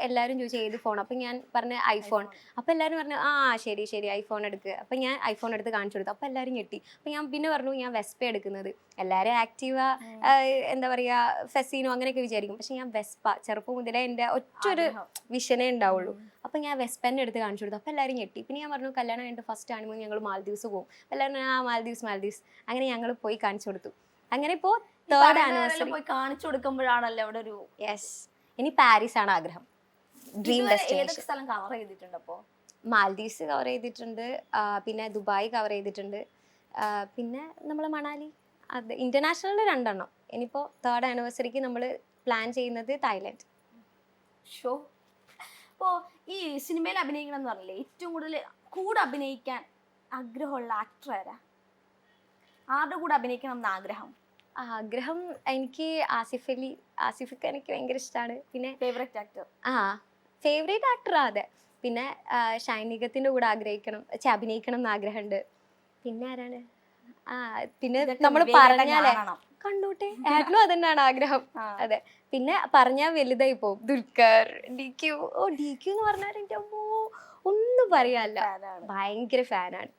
എല്ലാവരും ചോദിച്ചു ഏത് ഫോൺ. അപ്പം ഞാൻ പറഞ്ഞ ഐഫോൺ. അപ്പോൾ എല്ലാവരും പറഞ്ഞു ശരി ശരി ഐഫോൺ എടുക്കുക. അപ്പം ഞാൻ ഐഫോൺ എടുത്ത് കാണിച്ചു കൊടുത്തു. അപ്പോൾ എല്ലാവരും ഞെട്ടി. അപ്പം ഞാൻ പിന്നെ പറഞ്ഞു ഞാൻ വെസ്പ എടുക്കുന്നത്. എല്ലാവരും ആക്റ്റീവ, എന്താ പറയുക, ഫെസീനോ അങ്ങനെയൊക്കെ വിചാരിക്കും. പക്ഷെ ഞാൻ വെസ്പ ചെറുപ്പം മുതലേ എൻ്റെ ഒറ്റൊരു വിഷനേ ഉണ്ടാവുള്ളൂ. അപ്പം ഞാൻ വെസ്പെന്നെ എടുത്ത് കാണിച്ചു കൊടുത്തു. അപ്പോൾ എല്ലാവരും ഞെട്ടി. പിന്നെ ഞാൻ പറഞ്ഞു കല്യാണം കഴിഞ്ഞിട്ട് ഫസ്റ്റ് ആണിമോ ഞങ്ങൾ മാൽദീവ്സ് പോകും. എല്ലാവരും മാൽദീവ്സ്. അങ്ങനെ ഞങ്ങൾ പോയി കാണിച്ചു കൊടുത്തു. അങ്ങനെ ഇപ്പോൾ 3rd ആനിവേഴ്സറി പോയി കാണിച്ചു കൊടുക്കുമ്പോഴാണല്ലോ അവിടെ ഒരു യെസ്. ഇനി പാരീസ് ആണ് ആഗ്രഹം, ഡ്രീം ഡെസ്റ്റിനേഷൻ. സ്ഥലം കവർ ചെയ്തിട്ടുണ്ട്? അപ്പോൾ മാൽദീവ്സ് കവർ ചെയ്തിട്ടുണ്ട്, പിന്നെ ദുബായ് കവർ ചെയ്തിട്ടുണ്ട്, പിന്നെ നമ്മൾ മണാലി. അത് ഇന്റർനാഷണലിൽ 2 എണ്ണം. ഇനിയിപ്പോൾ 3rd ആനിവേഴ്സറിക്ക് നമ്മൾ പ്ലാൻ ചെയ്യുന്നത് തായ്ലൻഡ്. ഷോ. അപ്പോൾ ഈ സിനിമയിൽ അഭിനയിക്കണം എന്ന് പറഞ്ഞില്ലേ, ഏറ്റവും കൂടുതൽ കൂടെ അഭിനയിക്കാൻ ആഗ്രഹമുള്ള ആക്ടർ ആരാ? ആരുടെ കൂടെ അഭിനയിക്കണം എന്ന് ആഗ്രഹം എനിക്ക് ആസിഫിക്ക എനിക്ക് ഭയങ്കര ഇഷ്ടമാണ്. പിന്നെ ഫേവറേറ്റ് ആക്ടർ? ഫേവറേറ്റ് ആക്ടർ അതെ. പിന്നെ ഷൈനികത്തിൻ്റെ കൂടെ അഭിനയിക്കണം എന്ന് ആഗ്രഹമുണ്ട്. പിന്നെ ആരാണ്? പിന്നെ നമ്മൾ പറഞ്ഞാലേ കണ്ടോട്ടെ, ഏട്ടനും അതന്നെയാണ് ആഗ്രഹം. ആ. അതെ, പിന്നെ പറഞ്ഞാൽ വലുതായി പോകും. ദുൽഖർ, DQ. ഓ DQ എന്ന് പറഞ്ഞാൽ എൻ്റെ അമ്മോ ഒന്നും പറയാല്ല, Fan ആണ്. ഭയങ്കര ഫാനാണ്.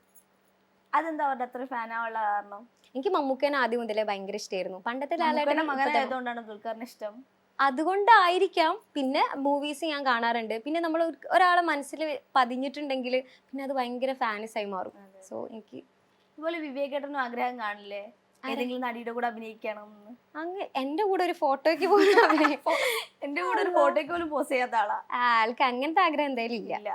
അതെന്താ അവരുടെ അത്ര ഫാൻ ആവാനുള്ള കാരണം? എനിക്ക് മമ്മൂക്കേനെ ആദ്യം മുതലേ ഭയങ്കര ഇഷ്ടമായിരുന്നു. പണ്ടത്തെ മമ്മൂക്കയുടെ ലാലേട്ടനും മകനായതുകൊണ്ടാണ് ദുൽഖറിന് ഇഷ്ടം. അതുകൊണ്ടായിരിക്കാം. പിന്നെ മൂവീസ് ഞാൻ കാണാറുണ്ട്. പിന്നെ നമ്മൾ ഒരാളെ മനസ്സിൽ പതിഞ്ഞിട്ടുണ്ടെങ്കിൽ പിന്നെ അത് ഭയങ്കര ഫാനസ് ആയി മാറും. സോ എനിക്ക് അതുപോലെ വിവേകേട്ടനും ആഗ്രഹം കാണില്ലേ ഏതെങ്കിലും നടിയുടെ കൂടെ അഭിനയിക്കണം എന്ന്? അങ്ങ് എന്റെ കൂടെ ഒരു ഫോട്ടോയ്ക്ക് പോലും എന്റെ കൂടെ ഒരു ഫോട്ടോയ്ക്ക് പോലും പോസ് ചെയ്യാത്ത ആളാ. ആൾക്ക് അങ്ങനത്തെ ആഗ്രഹം എന്തായാലും ഇല്ല. ഇല്ല.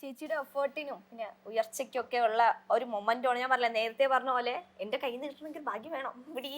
ചേച്ചിയുടെ എഫേർട്ടിനും പിന്നെ ഉയർച്ചയ്ക്കൊക്കെ ഉള്ള ഒരു മൊമെന്റാണ്. ഞാൻ പറഞ്ഞില്ല, നേരത്തെ പറഞ്ഞ പോലെ എന്റെ കയ്യിൽ നിന്ന് കിട്ടണമെങ്കിൽ ഭാഗ്യം വേണം. പിടി